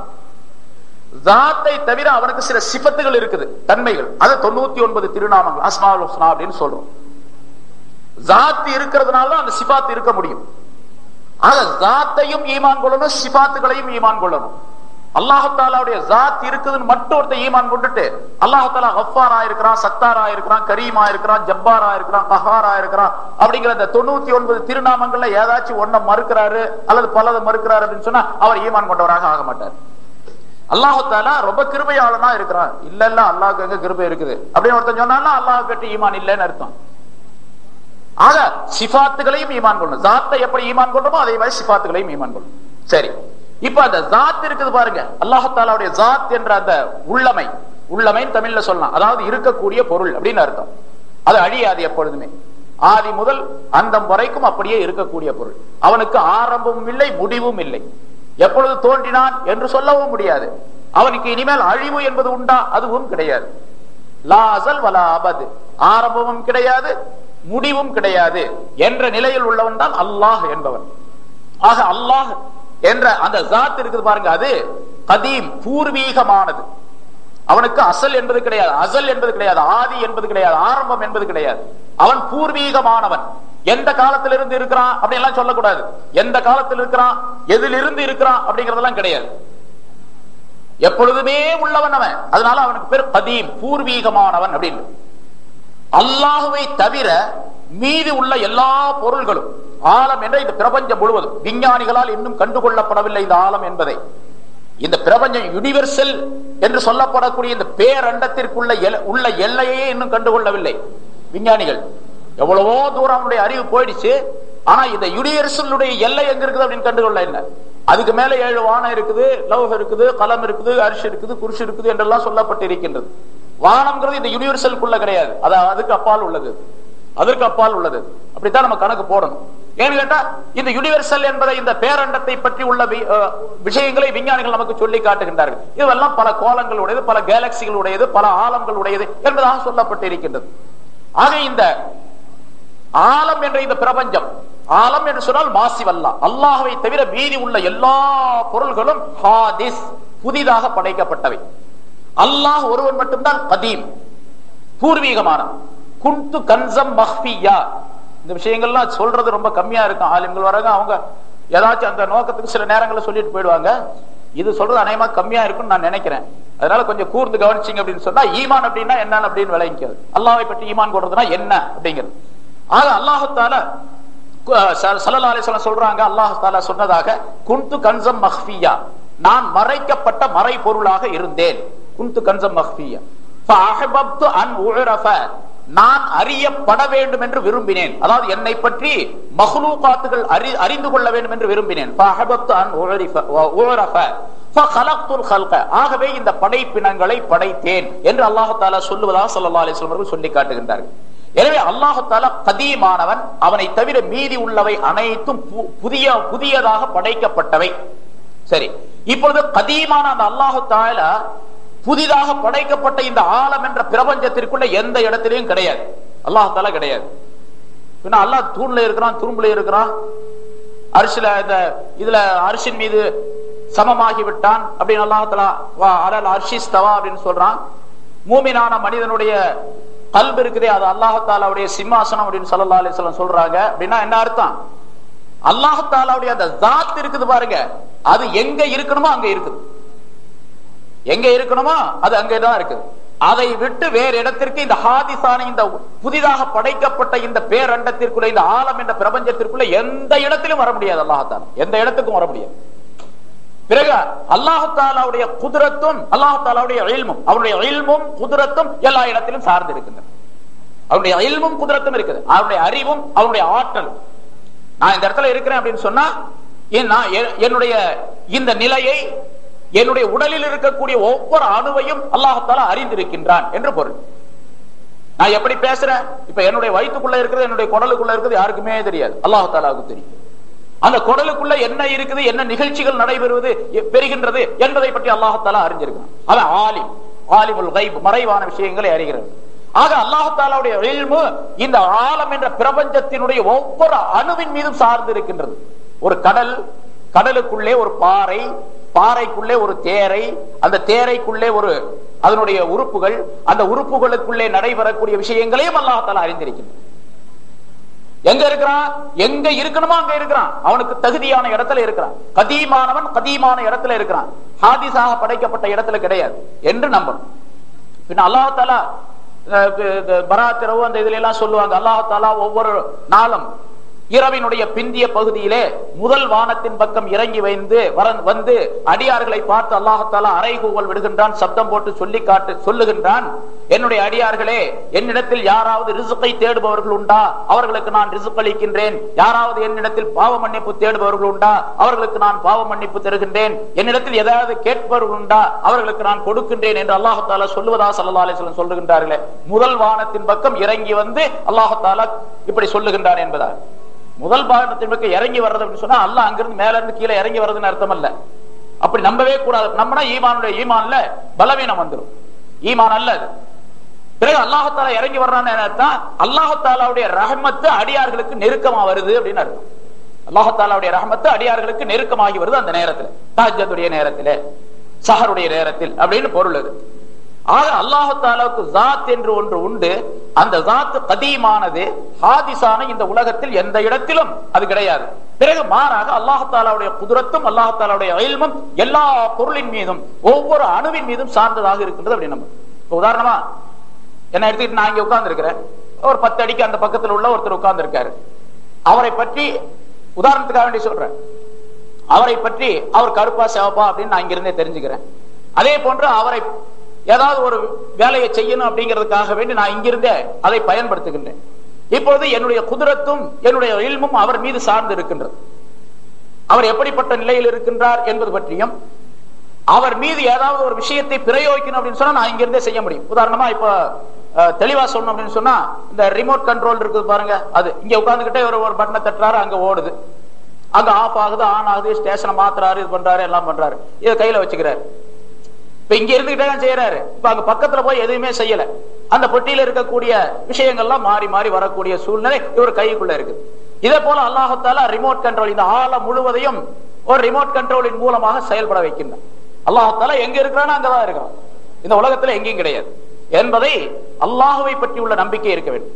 ஜாத்தை தவிர அவனுக்கு சில சிஃபத்துகள் இருக்குது, தன்மைகள். அது 99 திருநாமங்கள், அஸ்மாஉல் ஹுஸ்னா அப்படின்னு சொல்றோம். ஜாத் இருக்கிறதுனால தான் அந்த சிஃபாத் இருக்க முடியும். ஆக ஜாத்தையும் ஈமான் கொள்ளணும், சிஃபாத்துகளையும் ஈமான் கொள்ளணும். அல்லாஹ் தஆலாவுடைய ஜாத் இருக்குதுன்னு மட்டும் ஒருத்தர் ஈமான் கொண்டுட்டு அல்லாஹ் தஆலா கஃபாரா இருக்கிறான், சத்தாரா இருக்கிறான், கரீமா இருக்கிறான், ஜப்பாரா இருக்கிறான், கஹாரா இருக்கிறான் அப்படிங்கிற அந்த 99 திருநாமங்கள்ல ஏதாச்சும் ஒன்ன மறுக்கிறாரு அல்லது பலதை மறுக்கிறாரு அப்படின்னு சொன்னா அவர் ஈமான் கொண்டவராக ஆக மாட்டார். அல்லாஹ் தஆலா ரொம்ப கிருபையாளனா இருக்கிறான். இல்ல அல்லாஹ்க்கு எங்க கிருபை இருக்குது அப்படின்னு ஒருத்தன் சொன்னா அல்லாஹ் கிட்ட ஈமான் இல்லைன்னு அர்த்தம். ஆக சிஃபாத்துகளையும் ஈமான் கொள்ளணும். ஜாத்தை எப்படி ஈமான் கொள்றோமோ அதே மாதிரி சிஃபாத்துகளையும் ஈமான் கொள்ளணும். சரி, இப்ப அந்த ஜாத் இருக்குது பாருங்க, அல்லாஹ் தஆலாவுடைய ஜாத் என்ற அந்த உள்ளமைன்னு தமிழ்ல சொல்லலாம். அதாவது இருக்கக்கூடிய பொருள் அப்படின்னு அர்த்தம். அது அழியாது எப்பொழுதுமே, ஆதி முதல் அந்தம் வரைக்கும் அப்படியே இருக்கக்கூடிய பொருள். அவனுக்கு ஆரம்பமும் இல்லை, முடிவும் இல்லை. எப்பொழுது தோன்றினான் என்று சொல்லவும் முடியாது. அவனுக்கு இனிமேல் அழிவு என்பது உண்டா? அதுவும் கிடையாது. லா அஸல் வலா அபத், ஆரம்பமும் கிடையாது, முடிவும் கிடையாது என்ற நிலையில் உள்ளவன் தான் அல்லாஹ் என்பவன். ஆக அல்லாஹ் என்ற அந்த ஜாத் இருக்குது பாருங்க, அது கதீம், பூர்வீகமானது. அவனுக்கு அசல் என்பது கிடையாது, அசல் என்பது கிடையாது, ஆதி என்பது கிடையாது, ஆரம்பம் என்பது கிடையாது. அவன் பூர்வீகமானவன். எந்த காலத்திலிருந்து இருக்கிறான் அப்படி எல்லாம் சொல்லக்கூடாது. எந்த காலத்தில் இருக்கிறான், எதிலிருந்து இருக்கிறான் அப்படிங்கறதெல்லாம் கிடையாது. எப்பொழுதுமே உள்ளவன் அவன். அதனால அவனுக்கு பேர் கதீம், பூர்வீகமானவன் அப்படின்னு. அல்லாஹுவை தவிர மீதி உள்ள எல்லா பொருள்களும் ஆலம் என்ற இந்த பிரபஞ்சம் முழுவதும் விஞ்ஞானிகளால் இன்னும் கண்டுகொள்ளப்படவில்லை. இந்த ஆலம் என்பதை, இந்த பிரபஞ்சம் யூனிவர்சல் என்று சொல்லப்படக்கூடிய இந்த பேரண்டத்திற்குள்ள உள்ள எல்லையே இன்னும் கண்டுகொள்ளவில்லை விஞ்ஞானிகள். எவ்வளவோ தூரம் அவனுடைய அறிவு போயிடுச்சு. ஆனா இந்த யூனிவர்சலுடைய எல்லை எங்க இருக்குது அப்படின்னு கண்டுகொள்ள என்ன. அதுக்கு மேல 7 வானம் இருக்குது, லௌஹ் இருக்குது, கலம் இருக்குது, அர்ஷ் இருக்குது, குர்சி இருக்குது என்றெல்லாம் சொல்லப்பட்டு இருக்கின்றது. வானம்ங்கிறது இந்த யூனிவர்சலுக்குள்ள கிடையாது, அது அதுக்கு அப்பால் உள்ளது, அதற்கு அப்பால் உள்ளது. அப்படித்தான் நம்ம கணக்கு போடணும். ஏன்னு கேட்டா இந்த யூனிவர்சல் என்பதை, இந்த பேரண்டத்தை பற்றி உள்ள விஷயங்களை விஞ்ஞானிகள் நமக்கு சொல்லி காட்டுகின்றார்கள். இதுவெல்லாம் பல கோலங்களுடையது, பல கேலக்சிகளுடையது, பல ஆலங்களுடையது என்பதாக சொல்லப்பட்டு இருக்கின்றது. ஆக இந்த ஆலம் என்ற இந்த பிரபஞ்சம், ஆலம் என்று சொன்னால் மாசிவல்லா, அல்லாஹ்வை தவிர மீதி உள்ள எல்லா பொருள்களும் ஹாதிஸ், புதிதாக படைக்கப்பட்டவை. அல்லாஹ் ஒருவன் மட்டும்தான் கதீம், பூர்வீகமான. குன்து கன்சம் மஹ்ஃபியா, இந்த விஷயங்கள்லாம் சொல்றது ரொம்ப கம்மியா இருக்கும். ஆலிம்கள் வராங்க, அவங்க ஏதாச்சும் அந்த நோக்கத்துக்கு சில நேரங்களில் சொல்லிட்டு போயிடுவாங்க. இது சொல்றது அநேகமா கம்மியா இருக்கும்னு நான் நினைக்கிறேன். அதனால கொஞ்சம் கூர்ந்து கவனிச்சிங்க அப்படின்னு சொன்னா, ஈமான் அப்படின்னா என்னன்னு அப்படின்னு விளங்கிக்கிறது. அல்லாஹ்வை பற்றி ஈமான் கொள்றதுன்னா என்ன அப்படிங்கிறது. ஆக அல்லாஹு தஆலா ஸல்லல்லாஹு அலைஹி வஸல்லம் சொல்றாங்க, அல்லாஹு தஆலா சொன்னதாக, குன்து கன்சம் மஹ்ஃபியா, நான் மறைக்கப்பட்ட மறை பொருளாக இருந்தேன். குன்து கன்சம் மஹ்ஃபியா ஃபஅஹ்பப்து அன் உஅரஃப, நான் அறியப்பட வேண்டும் என்று விரும்பினேன். அதாவது என்னை பற்றி மக்லூகாத்துகள் அறிந்து கொள்ள வேண்டும் என்று விரும்பினேன். ஃபஅஹ்பப்து அன் உஅரஃப ஃபഖலக்துல் ஹல்க, ஆகவே இந்த படைப்பினங்களை படைத்தேன் என்று அல்லாஹ் தஆலா சொல்லுவதாக ஸல்லல்லாஹு அலைஹி வஸல்லம் அவர்கள் சொல்லி காட்டுகின்றார்கள். எனவே அல்லாஹ் தஆலா கதீமானவன், அவனை தவிர மீதி உள்ளவை அனைத்தும் புதியதாக படைக்கப்பட்டவை. சரி, இப்பொழுது கதீமான அந்த அல்லாஹ் தஆலா புதிதாக படைக்கப்பட்ட இந்த ஆலம் என்ற பிரபஞ்சத்திற்குள்ள எந்த இடத்திலையும் கிடையாது. அல்லாஹ் தஆலா கிடையாது. அல்லாஹ் தூண்ல இருக்கிறான், துரும்புல இருக்கிறான், அரிசில இதுல அரிசின் மீது சமமாகி விட்டான் அப்படின்னு அல்லாஹ் தஆலா அலல் அர்ஷிஸ்தவா அப்படின்னு சொல்றான். மூமினான மனிதனுடைய கல்பு இருக்குதே, அது அல்லாஹ் தஆலாவுடைய சிம்மாசனம் அப்படின்னு ஸல்லல்லாஹு அலைஹி வஸல்லம் சொல்றாங்க. அப்படின்னா என்ன அர்த்தம்? அல்லாஹ் தஆலாவுடைய அந்த ஸாத் இருக்குது பாருங்க, அது எங்க இருக்கணுமோ அங்க இருக்குது. எங்க இருக்கணுமோ அது அங்கேதான் இருக்குது. அதை விட்டு வேறு இடத்திற்கு இந்த ஹாதிஸான, இந்த புதிதாக படைக்கப்பட்ட இந்த பேரண்டத்திற்குள்ள, இந்த ஆலம் என்ற பிரபஞ்சத்திற்குள்ள எந்த இடத்திலும் வர முடியாது. அல்லாஹ் தஆலா எந்த இடத்துக்கும் வர முடியாது. பிறகு அல்லாஹ் தஆலாவுடைய குத்ரத்தும், அல்லாஹ் தஆலாவுடைய இல்மும், அவருடைய இல்மும் குத்ரத்தும் எல்லா இடத்திலும் சார்ந்து இருக்கின்றன. அவருடைய இல்மும் குத்ரத்தும் இருக்குது, அவருடைய அறிவும் அவருடைய ஆற்றலும். நான் இந்த இடத்துல இருக்கிறேன் அப்படின்னு சொன்னா, என்னுடைய இந்த நிலையை, என்னுடைய உடலில் இருக்கக்கூடிய ஒவ்வொரு அணுவையும் அல்லாஹ் தஆலா அறிந்திருக்கின்றான் என்று பொருள். நான் எப்படி பேசுறேன், இப்ப என்னுடைய வயிற்றுக்குள்ள இருக்கிறது, என்னுடைய குடலுக்குள்ள இருக்கிறது யாருக்குமே தெரியாது, அல்லாஹ் தஆலாவுக்கு தெரியும். அந்த குடலுக்குள்ள என்ன இருக்குது, என்ன நிகழ்ச்சிகள் நடைபெறுவது பெறுகின்றது என்பதை பற்றி அல்லாஹ் தஆலா அறிஞ்சிருக்கான். அவன் ஆலிம், ஆலிமுல் கைப், மறைவான விஷயங்களை அறிகிறது. ஆக அல்லாஹ் தஆலாவுடைய இல்மு இந்த ஆலம் என்ற பிரபஞ்சத்தினுடைய ஒவ்வொரு அணுவின் மீதும் சார்ந்து இருக்கின்றது. ஒரு கடல், கடலுக்குள்ளே ஒரு பாறை, பாறைக்குள்ளே ஒரு தேரை, அந்த தேரைக்குள்ளே ஒரு அதனுடைய உறுப்புகள், அந்த உறுப்புகளுக்குள்ளே நடைபெறக்கூடிய விஷயங்களையும் அல்லாஹ் தஆலா அறிந்திருக்கின்றான். எங்க இருக்கிறான், எங்க இருக்கணுமோ அங்க இருக்கிறான். அவனுக்கு தகுதியான இடத்துல இருக்கிறான். கதீமானவன் கதீமான இடத்துல இருக்கிறான், ஹாதிஸாக படைக்கப்பட்ட இடத்துல கிடையாது என்று நம்பணும். பின்ன அல்லாஹ் தஆலா பராத் இரவு அந்த இதுல எல்லாம் சொல்லுவாங்க, அல்லாஹ் தஆலா ஒவ்வொரு நாளும் இரவினுடைய பிந்திய பகுதியிலே முதல் வானத்தின் பக்கம் இறங்கி வந்து அடியார்களை பார்த்து அல்லாஹ் தஆலா அறைகூவல் விடுகின்றான், சப்தம் போட்டு சொல்லுகின்றான், என்னுடைய அடியார்களே, என்னிடத்தில் யாராவது ரிஸ்கை தேடுபவர்கள் உண்டா, அவர்களுக்கு நான் ரிஸ்க் அளிக்கின்றேன். யாராவது என்னிடத்தில் பாவ மன்னிப்பு தேடுபவர்கள் உண்டா, அவர்களுக்கு நான் பாவ மன்னிப்பு தருகின்றேன். என்னிடத்தில் ஏதாவது கேட்பவர்கள் உண்டா, அவர்களுக்கு நான் கொடுக்கின்றேன் என்று அல்லாஹ் தஆலா சொல்லுவதா ஸல்லல்லாஹு அலைஹி வஸல்லம் சொல்லுகின்றார்களே. முதல் வானத்தின் பக்கம் இறங்கி வந்து அல்லாஹ் தஆலா இப்படி சொல்லுகின்றான் என்பதா? முதல் பாகத்தின் பக்கம் இறங்கி வர்றது அப்படின்னு சொன்னா அல்லாஹ் அங்கிருந்து மேல இருந்து கீழே இறங்கி வர்றதுன்னு அர்த்தம் அல்ல. அப்படி நம்பவே கூடாது. நம்மனா ஈமான்ல பலவீனம் வந்துடும், ஈமான் அல்ல அது. பிறகு அல்லாஹ் தஆலா இறங்கி வர்றான்னு அர்த்தம், அல்லாஹ் தஆலாவுடைய ரஹ்மத்து அடியார்களுக்கு நெருக்கமா வருது அப்படின்னு அர்த்தம். அல்லாஹ் தஆலாவுடைய ரஹ்மத்து அடியார்களுக்கு நெருக்கமாகி வருது அந்த நேரத்தில், தஹஜ்ஜுடைய நேரத்தில், சஹருடைய நேரத்தில் அப்படின்னு பொருள் அது. ஆக அல்லாஹு தஆலாவுக்கு ஜாத் என்று ஒன்று உண்டு. அந்த ஜாத் கதீமானது, ஹாதிஸான இந்த உலகத்தில் எந்த இடத்திலும் அது கிடையாது. பிறகு மாறாக அல்லாஹு தஆலாவுடைய குதுரத்தும் அல்லாஹு தஆலாவுடைய இல்மும் எல்லா பொருளின் மீதும் ஒவ்வொரு அணுவின் மீதும் சார்ந்ததாக இருக்கின்றது. அப்படி நம்ம உதாரணமா என்ன எடுத்துக்கிட்டு நான் இங்க உட்கார்ந்து இருக்கிறேன், ஒரு 10 அடிக்கு அந்த பக்கத்தில் உள்ள ஒருத்தர் உட்கார்ந்து இருக்காரு. அவரை பற்றி உதாரணத்துக்காக வேண்டி சொல்றேன், அவரை பற்றி அவர் கருப்பா சிவப்பா அப்படின்னு நான் இங்கிருந்தே தெரிஞ்சுக்கிறேன். அதே போன்று அவரை ஏதாவது ஒரு வேலையை செய்யணும் அப்படிங்கிறதுக்காக வேண்டி நான் இங்கிருந்தே அதை பயன்படுத்துகின்றேன். இப்பொழுது என்னுடைய குதிரத்தும் என்னுடைய இல்மும் அவர் மீது சார்ந்து இருக்கின்றது. அவர் எப்படிப்பட்ட நிலையில் இருக்கின்றார் என்பது பற்றியும், அவர் மீது ஏதாவது ஒரு விஷயத்தை பிரயோகிக்கணும் அப்படின்னு சொன்னா நான் இங்கிருந்தே செய்ய முடியும். உதாரணமா இப்ப தெளிவா சொல்லணும் அப்படின்னு சொன்னா, இந்த ரிமோட் கண்ட்ரோல் இருக்குது பாருங்க, அது இங்க உட்கார்ந்துகிட்டே ஒரு பட்டனை தட்டுறாரு, அங்க ஓடுது, அங்க ஆஃப் ஆகுது, ஆன் ஆகுது, ஸ்டேஷனை மாத்துறாரு, இது பண்றாரு, எல்லாம் பண்றாரு, இதை கையில வச்சுக்கிறாரு. இப்ப இங்க இருந்துகிட்டே தான் செய்யறாரு. இப்ப அங்க பக்கத்துல போய் எதுவுமே செய்யல. அந்த பெட்டியில இருக்கக்கூடிய விஷயங்கள்லாம் மாறி மாறி வரக்கூடிய சூழ்நிலை இவர் கைக்குள்ள இருக்கு. இதே போல அல்லாஹ் தஆலா ரிமோட் கண்ட்ரோல், இந்த ஆழம் முழுவதையும் ஒரு ரிமோட் கண்ட்ரோலின் மூலமாக செயல்பட வைக்கின்றான். அல்லாஹ் தஆலா எங்க இருக்கிறானோ அங்கதான் இருக்கிறான், இந்த உலகத்துல எங்கேயும் கிடையாது என்பதை அல்லாஹ்வை பற்றி உள்ள நம்பிக்கை இருக்க வேண்டும்.